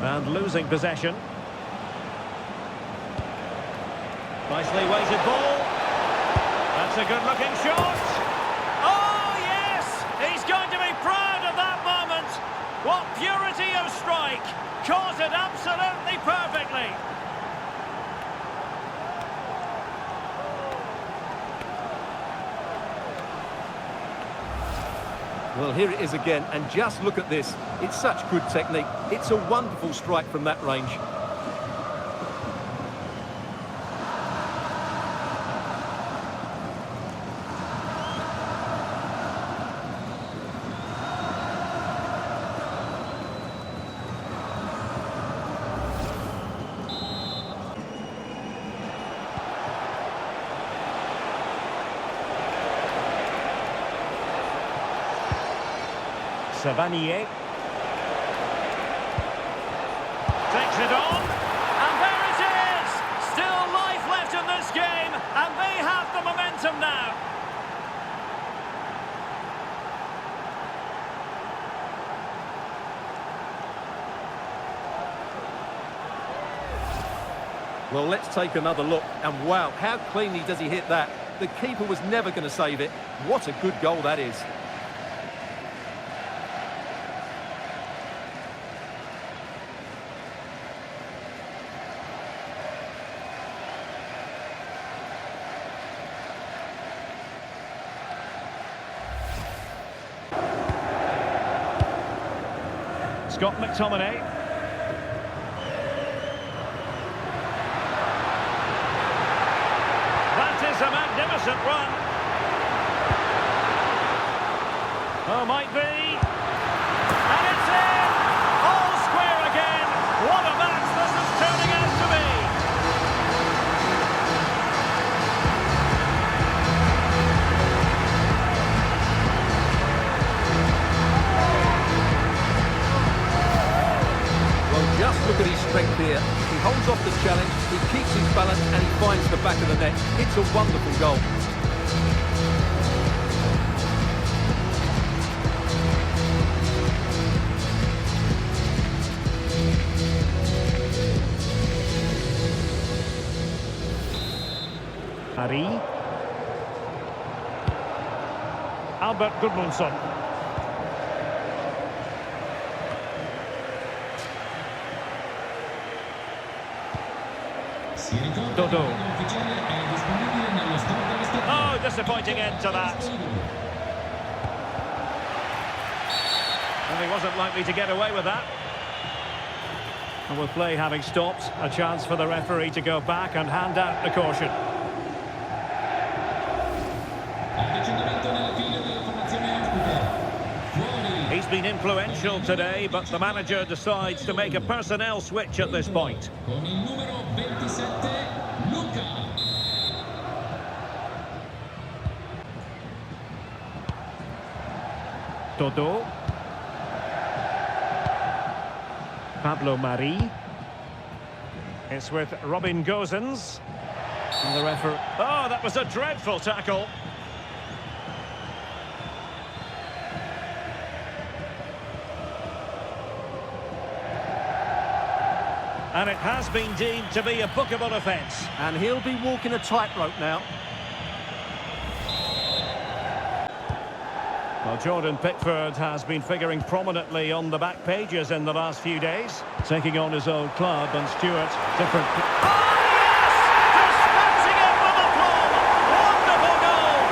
And losing possession. Nicely weighted ball. That's a good-looking shot. Oh, yes! He's going to be proud of that moment. What purity of strike. Caught it absolutely perfectly. Well, here it is again, and just look at this. It's such good technique. It's a wonderful strike from that range. Savanier takes it on, and there it is! Still life left in this game, and they have the momentum now. Well, let's take another look, and wow, how cleanly does he hit that? The keeper was never going to save it. What a good goal that is. Scott McTominay. That is a magnificent run. Oh, might be. And it's in! All square again. What a match this is turning out to be. Just look at his strength here. He holds off the challenge, he keeps his balance, and he finds the back of the net. It's a wonderful goal. Harry. Albert Gudmundsson. Dodo. Oh, disappointing end to that. And he wasn't likely to get away with that. And with play having stopped, a chance for the referee to go back and hand out the caution. Avvicinamento nelle file della formazione ospite. Fuori. He's been influential today, but the manager decides to make a personnel switch at this point. Con il numero 27, Luca. Todo. Pablo Mari. It's with Robin Gosens. And the referee... Oh, that was a dreadful tackle. And it has been deemed to be a bookable offence. And he'll be walking a tightrope now. Well, Jordan Pickford has been figuring prominently on the back pages in the last few days, taking on his old club, and Stewart, different... Oh, yes! Dispatching it with a plum! Wonderful goal!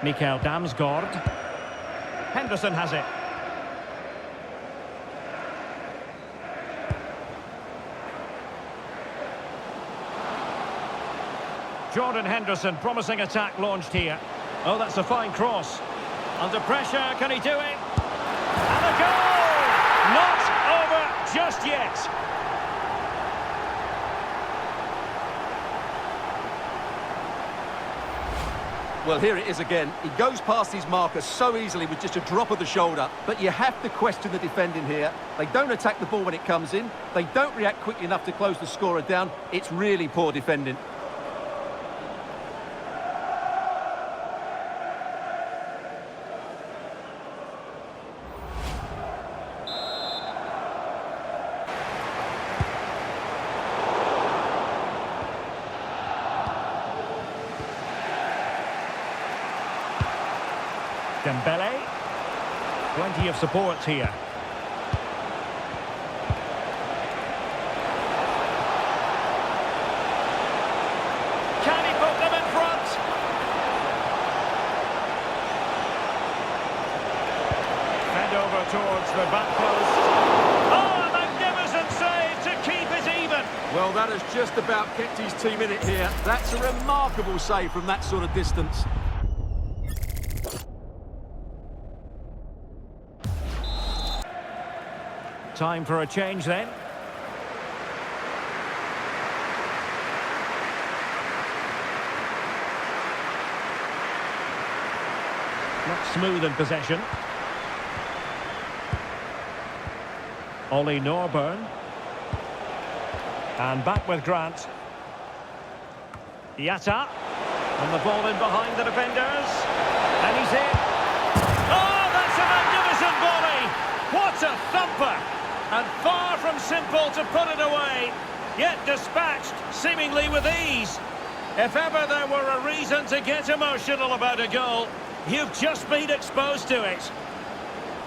Mikael Damsgaard. Henderson has it. Jordan Henderson, promising attack launched here. Oh, that's a fine cross. Under pressure, can he do it? And a goal! Not over just yet. Well, here it is again. He goes past his marker so easily with just a drop of the shoulder, but you have to question the defending here. They don't attack the ball when it comes in. They don't react quickly enough to close the scorer down. It's really poor defending. Dembele. Plenty of support here. Can he put them in front? Fed over towards the back post. Oh, a magnificent save to keep it even. Well, that has just about kept his team in it here. That's a remarkable save from that sort of distance. Time for a change then. Not smooth in possession. Ollie Norburn. And back with Grant. Yatta. And the ball in behind the defenders. And he's in. Oh, that's a magnificent volley! What a thumper! And far from simple to put it away, yet dispatched seemingly with ease. If ever there were a reason to get emotional about a goal, you've just been exposed to it.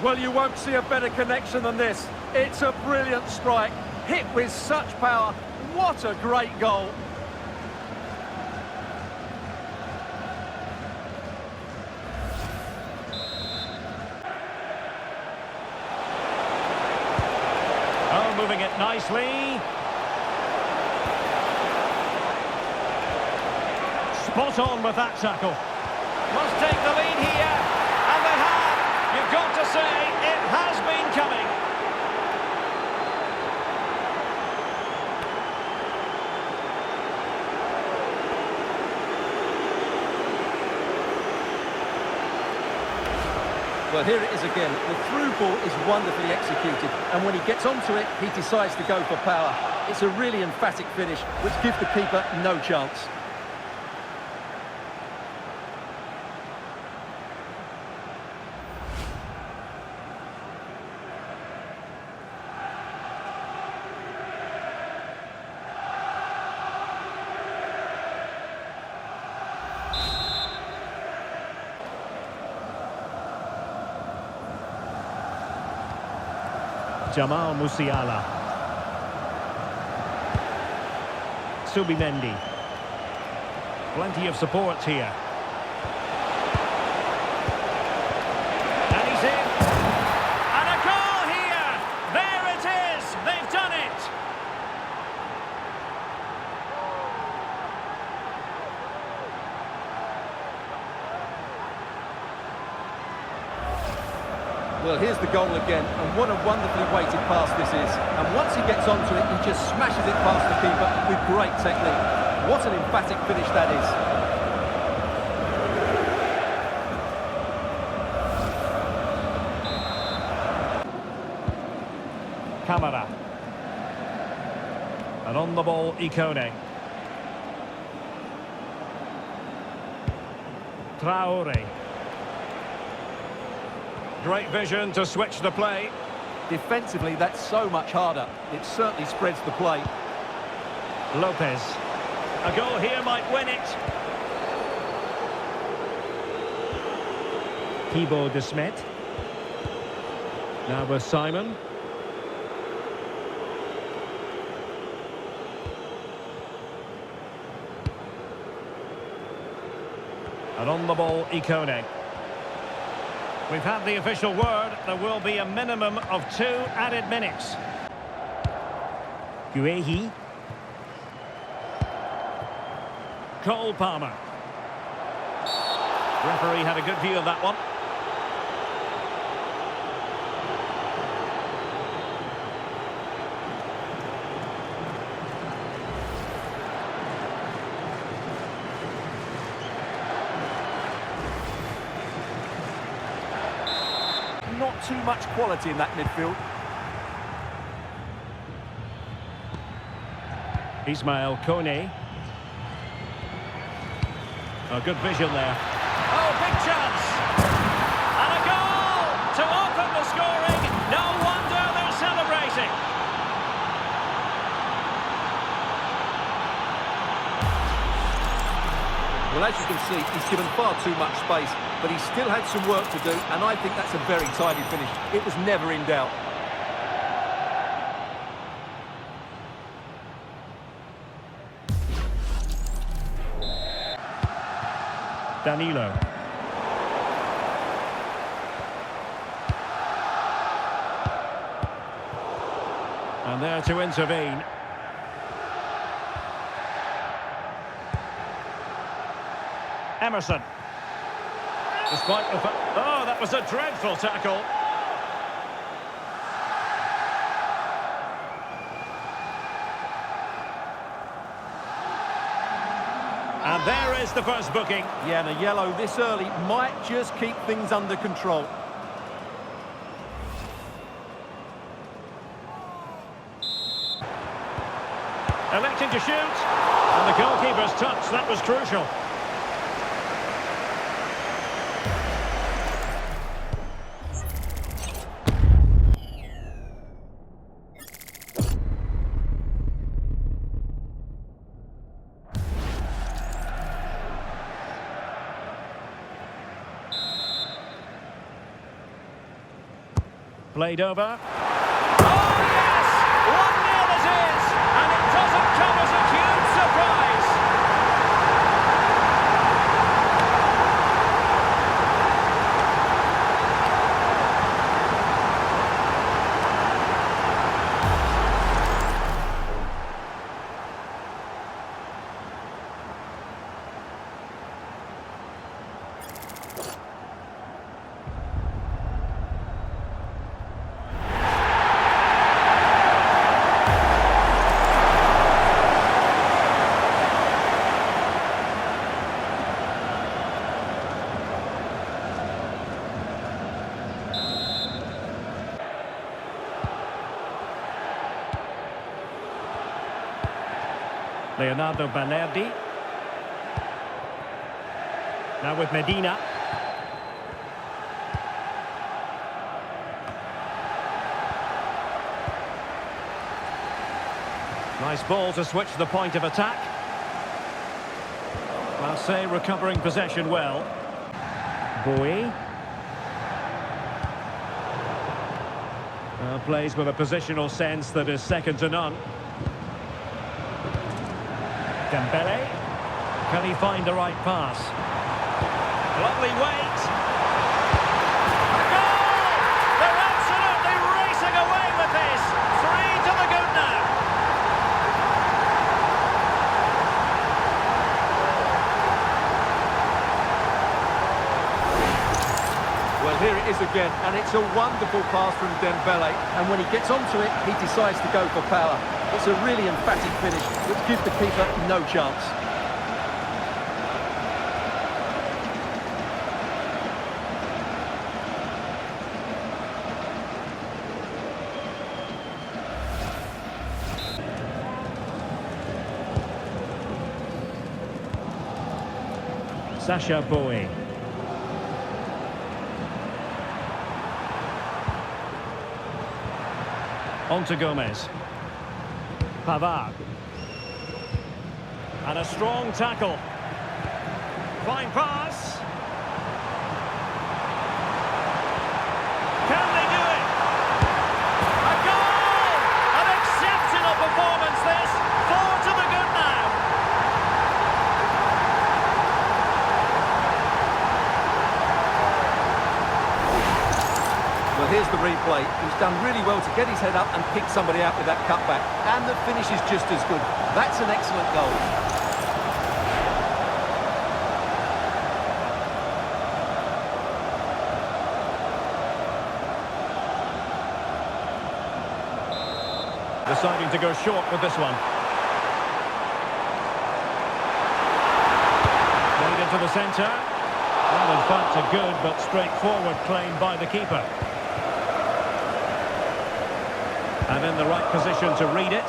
Well, you won't see a better connection than this. It's a brilliant strike, hit with such power. What a great goal. Oh, moving it nicely. Spot on with that tackle. Must take the lead here. And they have. You've got to say, it has been coming. Well, here it is again. The through ball is wonderfully executed, and when he gets onto it, he decides to go for power. It's a really emphatic finish, which gives the keeper no chance. Jamal Musiala. Subimendi. Plenty of support here. And he's in. And a goal here! There it is! They've done it! Well, here's the goal again, and what a wonderfully weighted pass this is. And once he gets onto it, he just smashes it past the keeper with great technique. What an emphatic finish that is. Camara. And on the ball, Ikone. Traore. Great vision to switch the play. Defensively, that's so much harder. It certainly spreads the play. Lopez. A goal here might win it. Thibaut de Smet. Now with Simon. And on the ball, Ikone. We've had the official word. There will be a minimum of 2 added minutes. Guehi. Cole Palmer. Referee had a good view of that one. Not too much quality in that midfield. Ismail Kone. A good vision there. Oh, big chance! And a goal to open the scoring. No wonder they're celebrating. Well, as you can see, he's given far too much space, but he still had some work to do, and I think that's a very tidy finish. It was never in doubt. Danilo. And there to intervene. Emerson. Despite the oh, that was a dreadful tackle. And there is the first booking. Yeah, and a yellow this early might just keep things under control. Electing to shoot. And the goalkeeper's touch, that was crucial. Played over. Oh, yes! 1-0 it is! And it doesn't come as a huge surprise! Leonardo Balerdi. Now with Medina. Nice ball to switch the point of attack. Marseille recovering possession well. Bowie. Plays with a positional sense that is second to none. Dembele. Can he find the right pass? Lovely weight. A goal! They're absolutely racing away with this. 3 to the good now. Well, here it is again, and it's a wonderful pass from Dembele, and when he gets onto it, he decides to go for power. It's a really emphatic finish, which gives the keeper no chance. Sacha Bowie. On to Gomez. Pavard. And a strong tackle. Fine pass. Can they do it? A goal! An exceptional performance this. 4 to the good now. Well, here's the replay. He's done really well to get his head up and pick somebody out with that cutback. And the finish is just as good. That's an excellent goal. Deciding to go short with this one. Played into the centre. Well, in fact, a good but straightforward claim by the keeper. And in the right position to read it.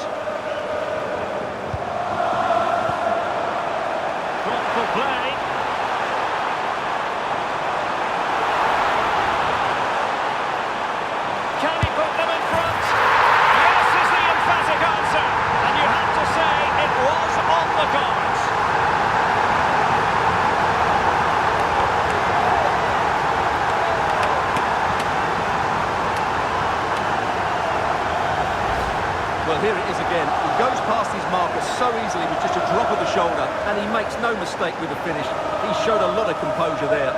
Thoughtful play. Can he put them in front? Yes is the emphatic answer. And you have to say it was on the cards. Well, here it is again. He goes past his marker so easily with just a drop of the shoulder, and he makes no mistake with the finish. He showed a lot of composure there.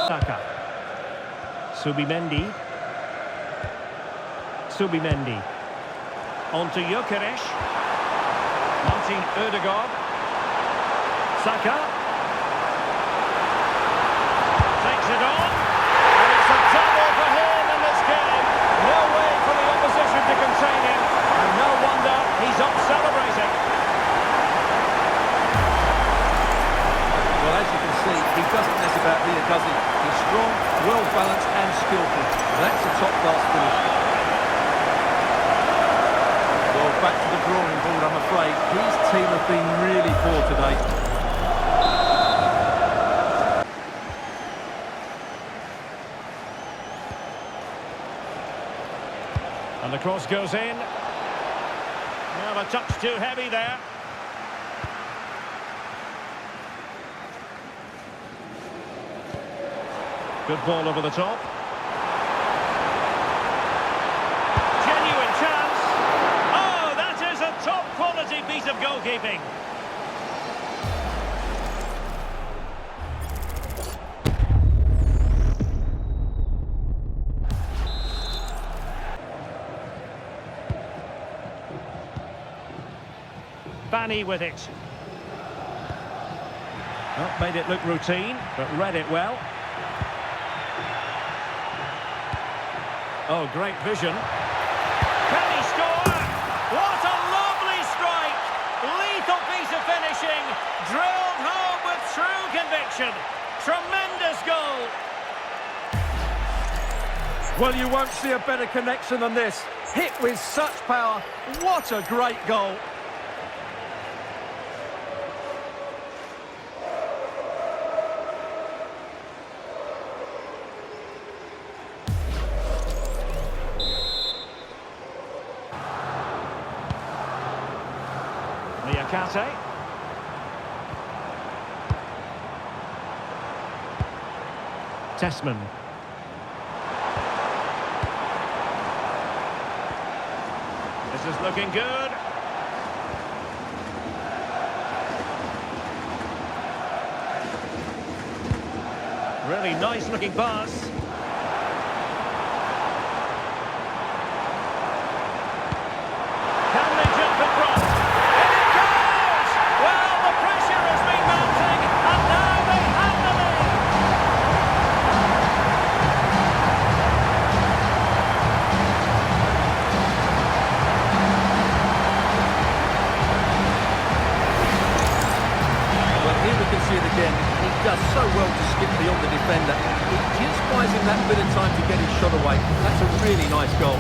Saka. Subimendi. On to Gyökeres. Martin Ødegaard. Saka. Takes it on. And it's a double for him in this game. No way for the opposition to contain him. And no wonder he's up celebrating. Well, as you can see, he doesn't mess about here, does he? He's strong, well-balanced and skillful. That's a top-class finish. Back to the drawing board, I'm afraid. His team have been really poor today. And the cross goes in. Well, a touch too heavy there. Good ball over the top. Top-quality piece of goalkeeping. Bani with it. Well, made it look routine, but read it well. Oh, great vision. Can he score? What a lovely strike! Lethal piece of finishing, deflection. Tremendous goal. Well, you won't see a better connection than this. Hit with such power. What a great goal. Niakate. Tessman. This is looking good. Really nice looking pass. Can they jump in front? And it goes! Well, the pressure has been mounting, and now they have the lead. Well, here we can see it again. He does so well to skip beyond the defender. It just buys him that bit of time to get his shot away. That's a really nice goal.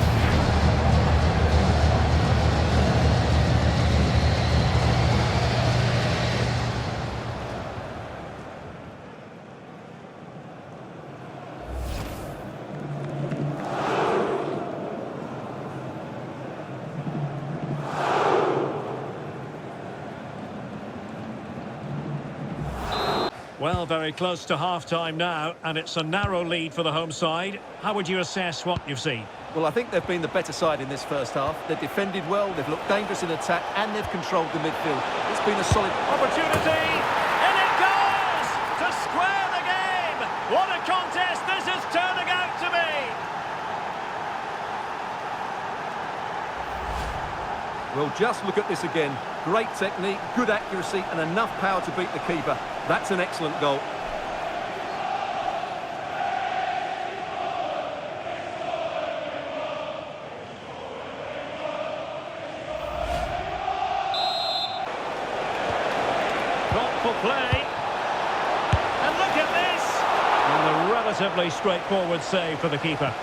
Well, very close to half-time now, and it's a narrow lead for the home side. How would you assess what you've seen? Well, I think they've been the better side in this first half. They've defended well, they've looked dangerous in attack, and they've controlled the midfield. It's been a solid Opportunity, and it goes to square the game. What a contest this is turning out to be. Well, just look at this again. Great technique, good accuracy, and enough power to beat the keeper. That's an excellent goal. Thoughtful play. And look at this. And a relatively straightforward save for the keeper.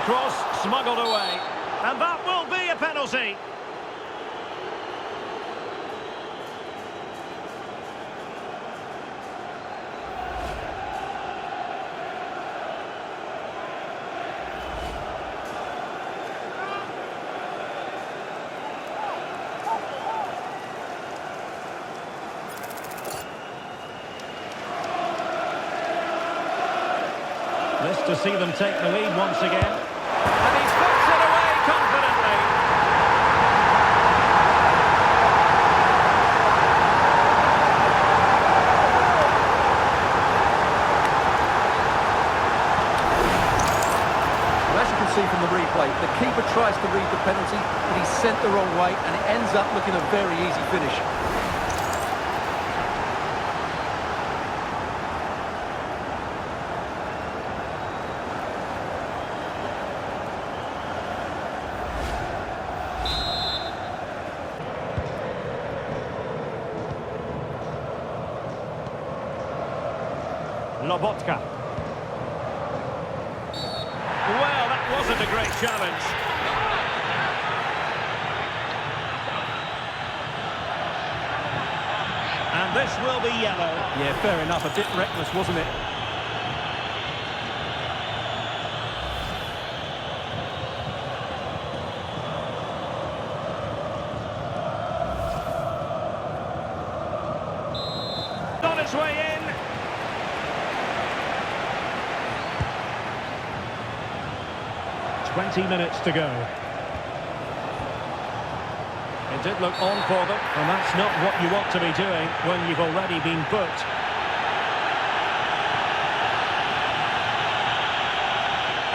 Cross smuggled away, and that will be a penalty. This to see them take the lead once again. And he's puts it away confidently. Well, as you can see from the replay, the keeper tries to read the penalty, but he's sent the wrong way, and it ends up looking a very easy finish. Lobotka. Well, that wasn't a great challenge. And this will be yellow. Yeah, fair enough. A bit reckless, wasn't it? On its way in. "20 minutes to go. It did look on for them, and that's not what you want to be doing when you've already been booked.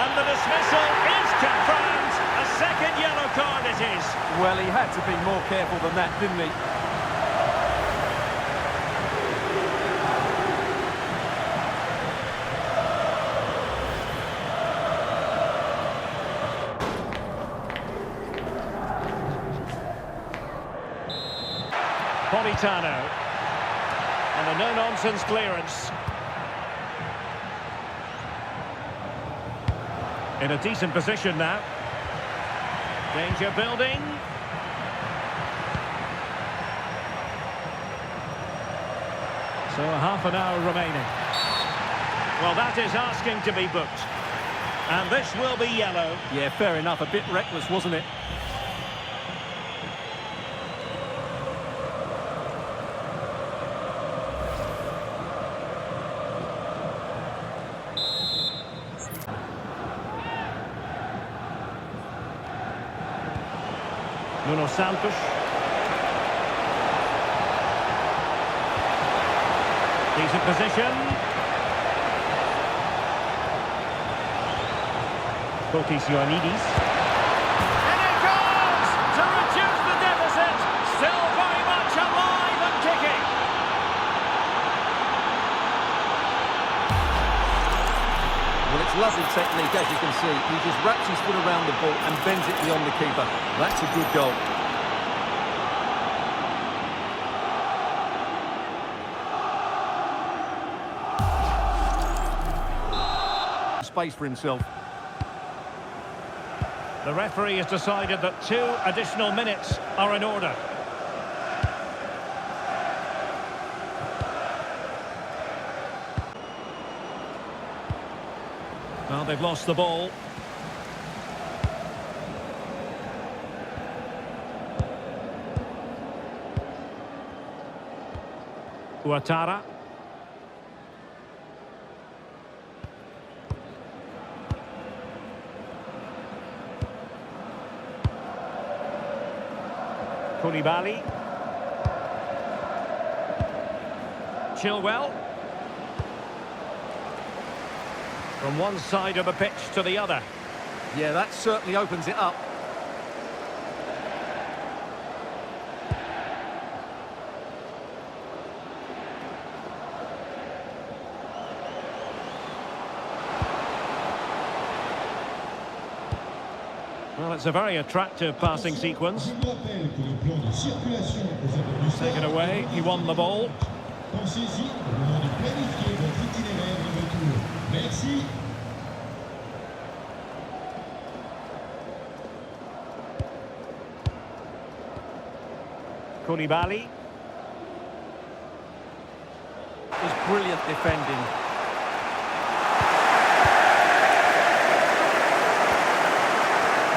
And the dismissal is confirmed. A second yellow card it is. Well, he had to be more careful than that, didn't he? Napolitano. And a no-nonsense clearance. In a decent position now. Danger building. So half an hour remaining. Well, that is asking to be booked. And this will be yellow. Yeah, fair enough. A bit reckless, wasn't it? Nuno Santos. Decent position. Fotis Ioannidis. And it goes to reduce the deficit. Still very much alive and kicking. Well, it's lovely technique, as you can see. He just wraps his foot around the ball and bends it beyond the keeper. That's a good goal. Space for himself. The referee has decided that 2 additional minutes are in order. Well, they've lost the ball. Ouattara. Koulibaly. Chilwell. From one side of the pitch to the other. Yeah, that certainly opens it up. Well, it's a very attractive passing sequence. Taken away, he won the ball. Koulibaly. It was brilliant defending.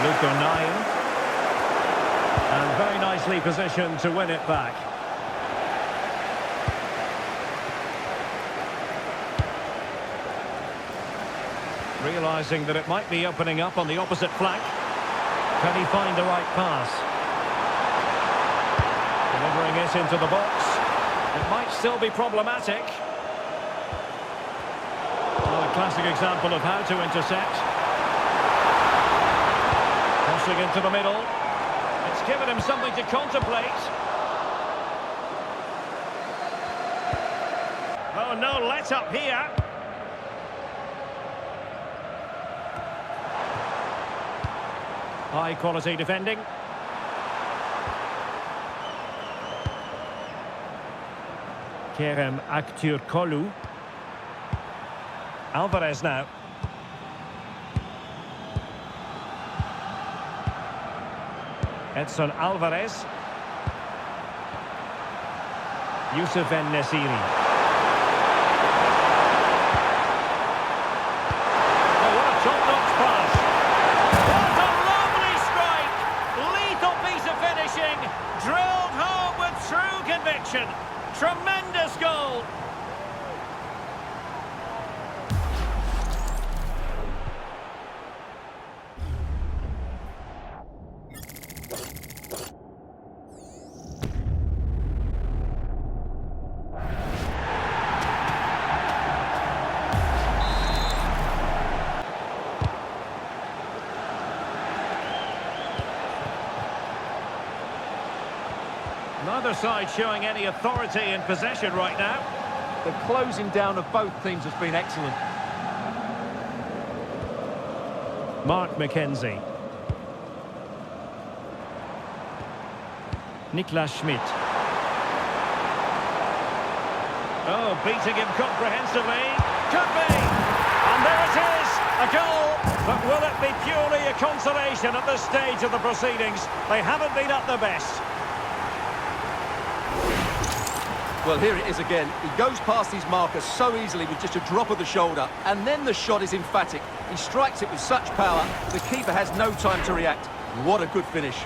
Luke O'Nien. And very nicely positioned to win it back. Realising that it might be opening up on the opposite flank. Can he find the right pass? Delivering it into the box. It might still be problematic. Well, a classic example of how to intercept. Crossing into the middle. It's given him something to contemplate. Oh, no let up here. High quality defending. Kerem Aktürkoğlu. Alvarez now. Edson Alvarez. Youssef En-Nesyri. Oh, what a top-notch pass. What a lovely strike. Lethal piece of finishing. Drilled home with true conviction. Tremendous goal. Neither side showing any authority in possession right now. The closing down of both teams has been excellent. Mark McKenzie. Niklas Schmidt. Oh, beating him comprehensively. Could be. And there it is, a goal. But will it be purely a consolation at this stage of the proceedings? They haven't been at their best. Well, here it is again. He goes past his marker so easily with just a drop of the shoulder, and then the shot is emphatic. He strikes it with such power, the keeper has no time to react. What a good finish.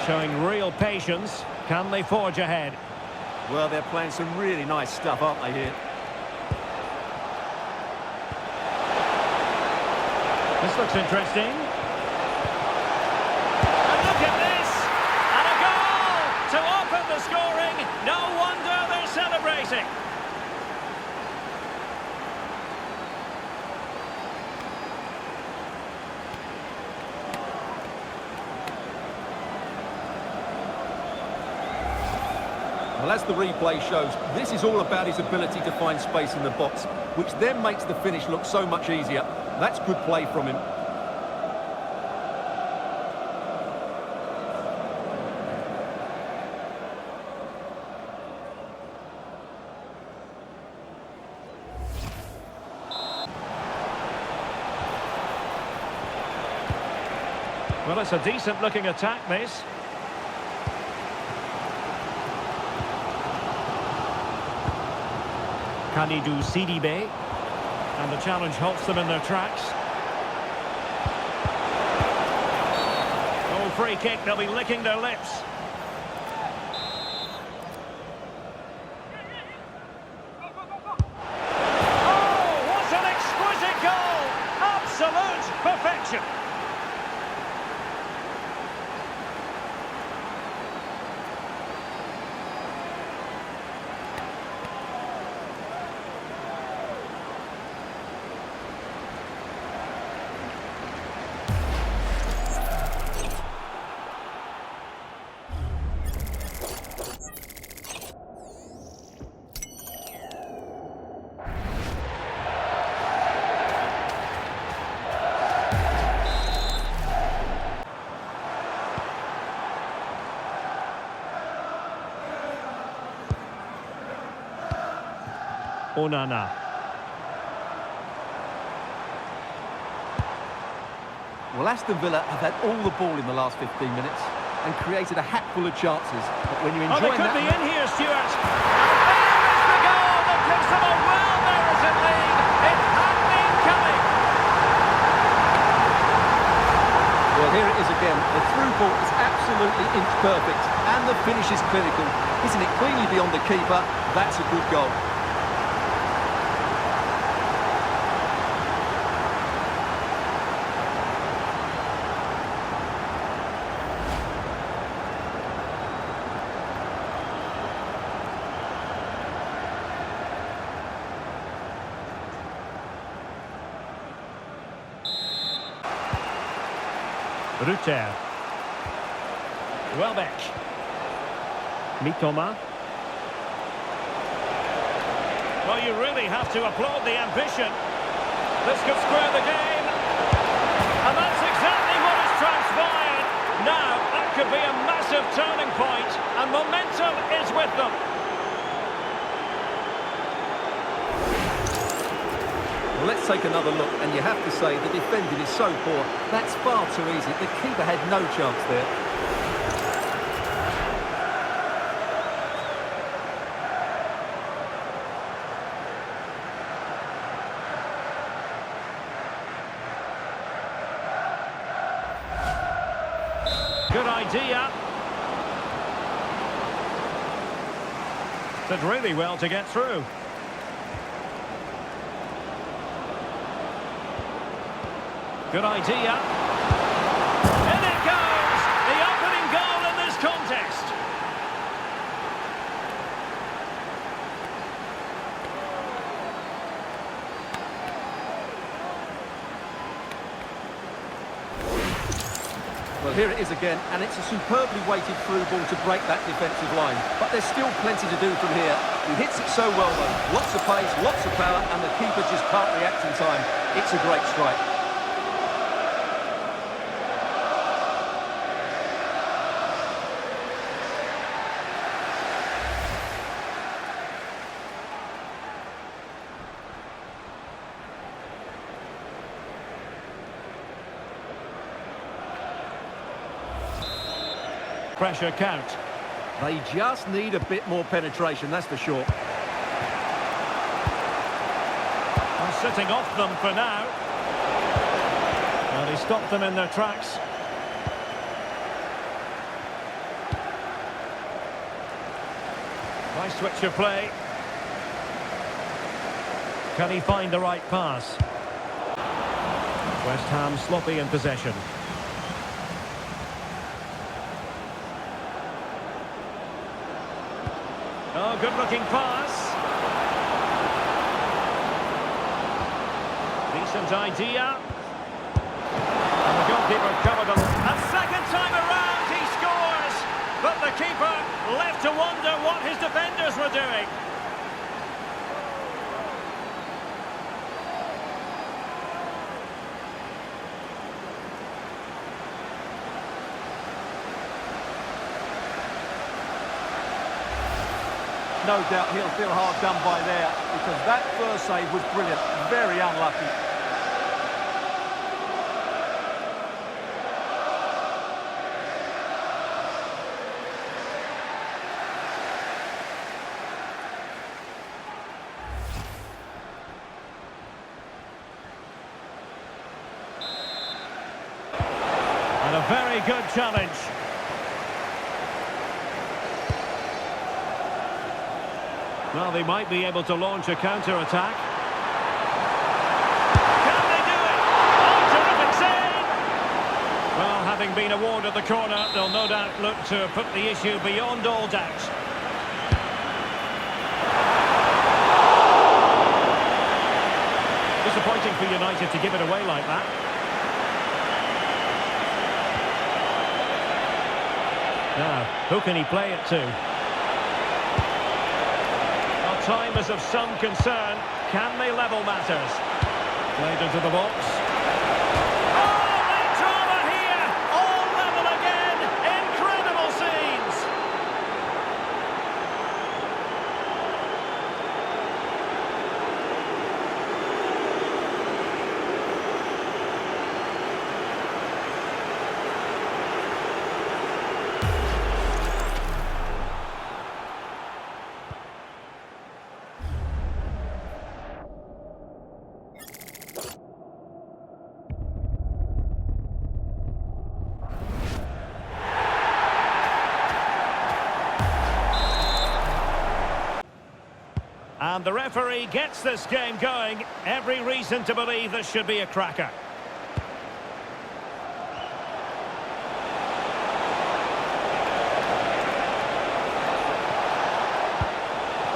Showing real patience. Can they forge ahead? Well, they're playing some really nice stuff, aren't they, here? This looks interesting. And look at this! And a goal to open the scoring. No wonder they're celebrating. Well, as the replay shows, this is all about his ability to find space in the box, which then makes the finish look so much easier. That's good play from him. Well, it's a decent-looking attack, this. Kalidou Sidibe, and the challenge halts them in their tracks. Oh, free kick, they'll be licking their lips. Oh, what an exquisite goal! Absolute perfection! Onana. Well, Aston Villa have had all the ball in the last 15 minutes and created a hatful of chances. But when you Oh, they enjoy could that... be in here, Stuart. And there is the goal that gives them a well-merited lead. It had been coming. Well, here it is again. The through ball is absolutely inch perfect and the finish is clinical. Hitting it cleanly beyond the keeper, that's a good goal. Wheather. Welbeck. Mitoma. Well, you really have to applaud the ambition. This could square the game. And that's exactly what has transpired. Now, that could be a massive turning point, and momentum is with them. Well, let's take another look, and you have to say the defending is so poor. That's far too easy. The keeper had no chance there. Good idea. Did really well to get through. Good idea. In it goes! The opening goal in this contest. here it is again, and it's a superbly weighted through ball to break that defensive line. But there's still plenty to do from here. He hits it so well, though. Lots of pace, lots of power, and the keeper just can't react in time. It's a great strike. Pressure count. They just need a bit more penetration, that's for sure. Well, sitting off them for now. And he stopped them in their tracks. Nice switch of play. Can he find the right pass? West Ham sloppy in possession. Oh, good-looking pass. Decent idea. And the goalkeeper covered him. A second time around, he scores. But the keeper left to wonder what his defenders were doing. No doubt he'll feel hard done by there, because that first save was brilliant, very unlucky. And a very good challenge. Well, they might be able to launch a counter-attack. Can they do it? Oh, terrific save! Well, having been awarded the corner, they'll no doubt look to put the issue beyond all doubt. Disappointing for United to give it away like that. Now, who can he play it to? Time is of some concern. Can they level matters? Played into the box. Oh, big drama here! All level again! Incredible scenes! And the referee gets this game going. Every reason to believe this should be a cracker.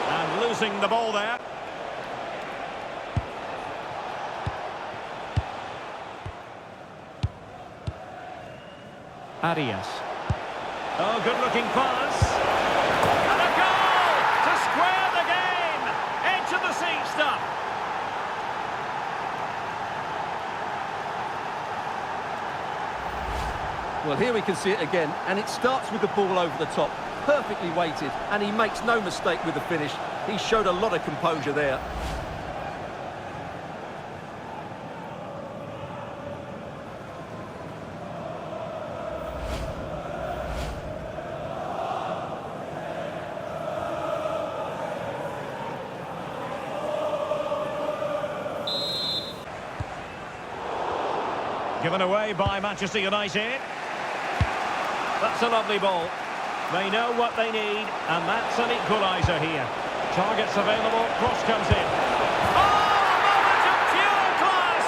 And losing the ball there. Arias. Oh, good-looking pass. And a goal to square the game. Edge of the seat stuff. Well, here we can see it again, and it starts with the ball over the top, perfectly weighted, and he makes no mistake with the finish. He showed a lot of composure there. Given away by Manchester United. That's a lovely ball. They know what they need, and that's an equaliser here. Targets available, cross comes in. Oh, a moment of pure class!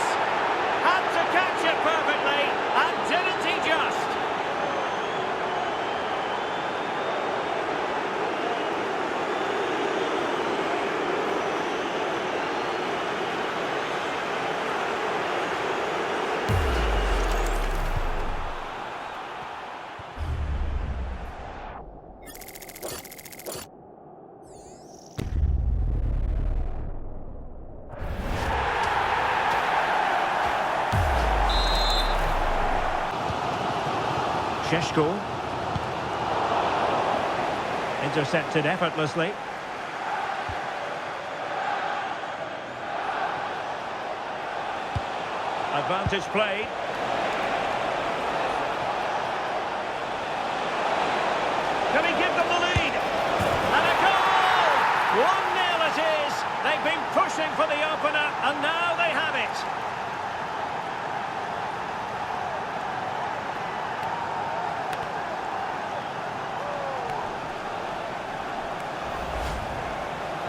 Had to catch it perfectly, and didn't he just? Sheshko. Intercepted effortlessly. Advantage played. Can he give them the lead? And a goal! 1-0 it is. They've been pushing for the opener, and now they have it.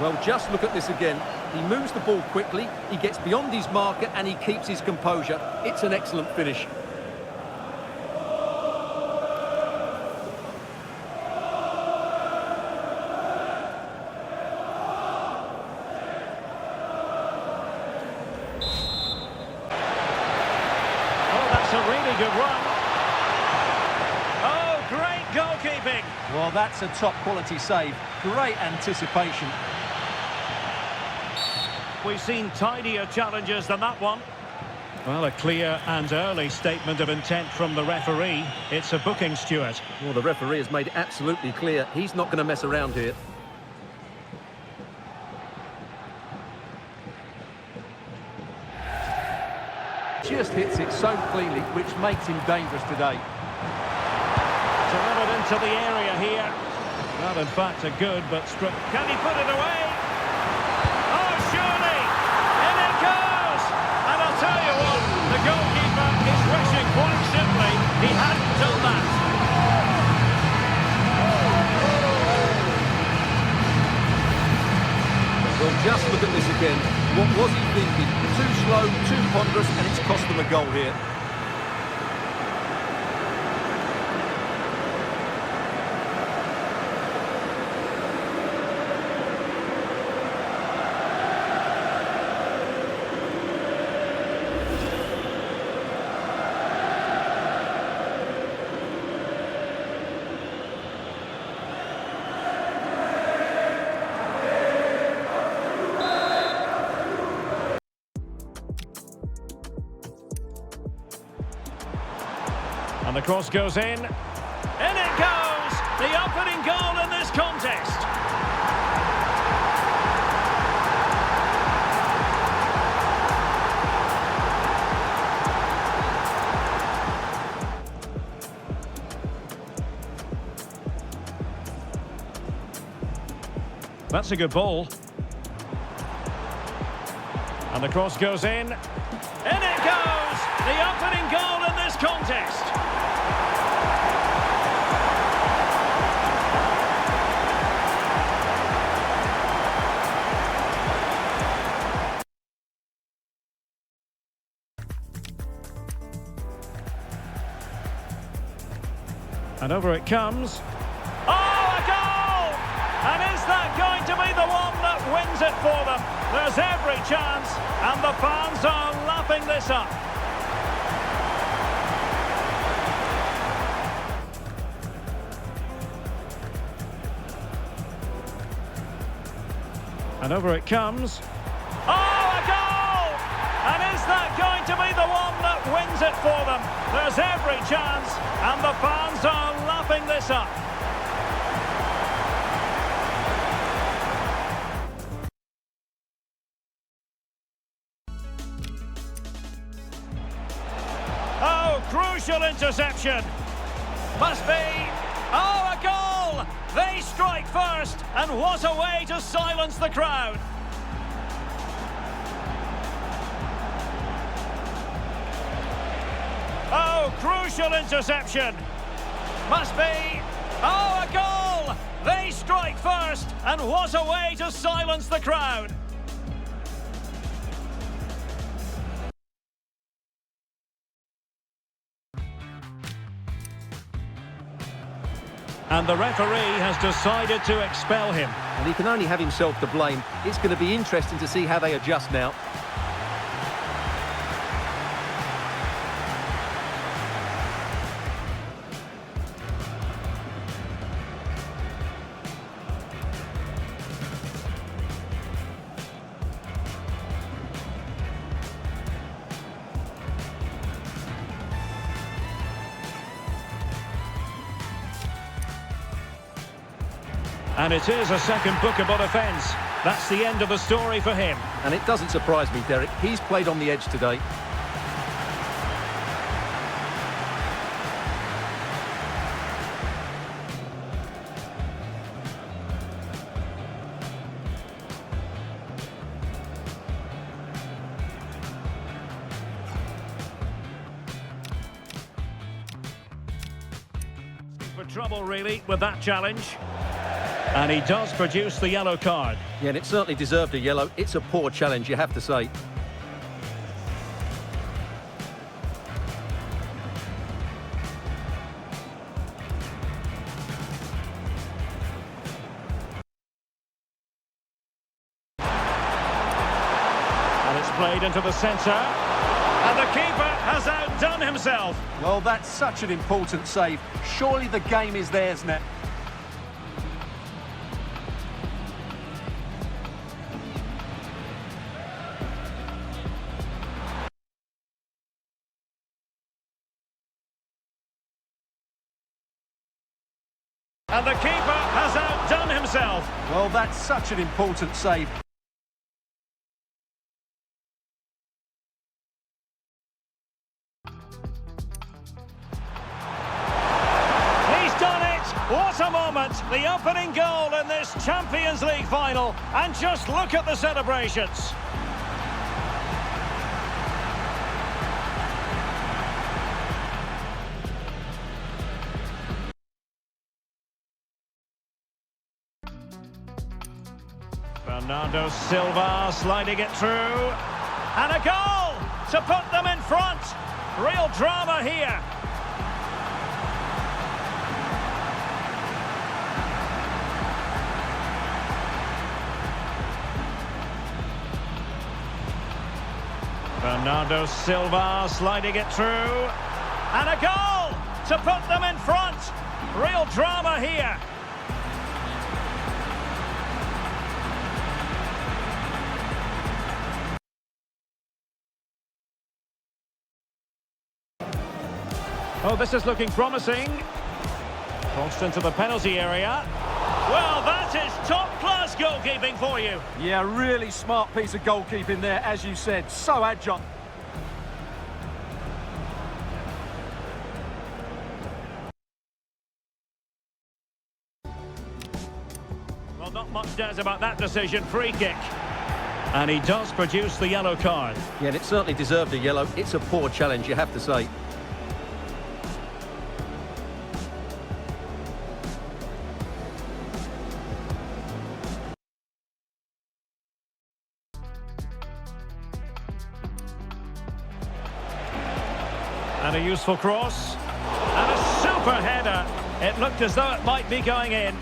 Well, just look at this again. He moves the ball quickly, he gets beyond his marker and he keeps his composure. It's an excellent finish. Oh, that's a really good run. Oh, great goalkeeping. Well, that's a top quality save. Great anticipation. We've seen tidier challenges than that one. Well, a clear and early statement of intent from the referee. It's a booking, Stuart. Well, the referee has made it absolutely clear he's not going to mess around here. Just hits it so cleanly, which makes him dangerous today. Delivered into the area here. Well, in fact, a good but struck. Can he put it away? Oh, surely! In it goes! And I'll tell you what, the goalkeeper is wishing quite simply he hadn't done that. Well, just look at this again. What was he thinking? Too slow, too ponderous, and it's cost them a goal here. And the cross goes in. In it goes! The opening goal in this contest. That's a good ball. And the cross goes in. In it goes! The opening goal in this contest. And over it comes. Oh, a goal! And is that going to be the one that wins it for them? There's every chance, and the fans are lapping this up. And over it comes. Oh, a goal! And is that going to be the one that wins it for them? There's every chance, and the fans are lapping this up. Oh, crucial interception. Must be. Oh, a goal! They strike first, and what a way to silence the crowd. Oh, crucial interception. Must be. Oh, a goal! They strike first, and what a way to silence the crowd. And the referee has decided to expel him. And he can only have himself to blame. It's going to be interesting to see how they adjust now. And it is a second bookable offence. That's the end of the story for him. And it doesn't surprise me, Derek. He's played on the edge today. For trouble, really, with that challenge. And he does produce the yellow card. Yeah, and it certainly deserved a yellow. It's a poor challenge, you have to say. And it's played into the centre. And the keeper has outdone himself. Well, that's such an important save. Surely the game is theirs now. And the keeper has outdone himself. Well, that's such an important save. He's done it! What a moment! The opening goal in this Champions League final. And just look at the celebrations. Bernardo Silva sliding it through. And a goal to put them in front. Real drama here. Bernardo Silva sliding it through. And a goal to put them in front. Real drama here. Oh, this is looking promising. Crossed into the penalty area. Well, that is top-class goalkeeping for you. Yeah, really smart piece of goalkeeping there, as you said. So agile. Well, not much doubt about that decision. Free kick. And he does produce the yellow card. Yeah, and it certainly deserved a yellow. It's a poor challenge, you have to say. And a useful cross. And a super header. It looked as though it might be going in.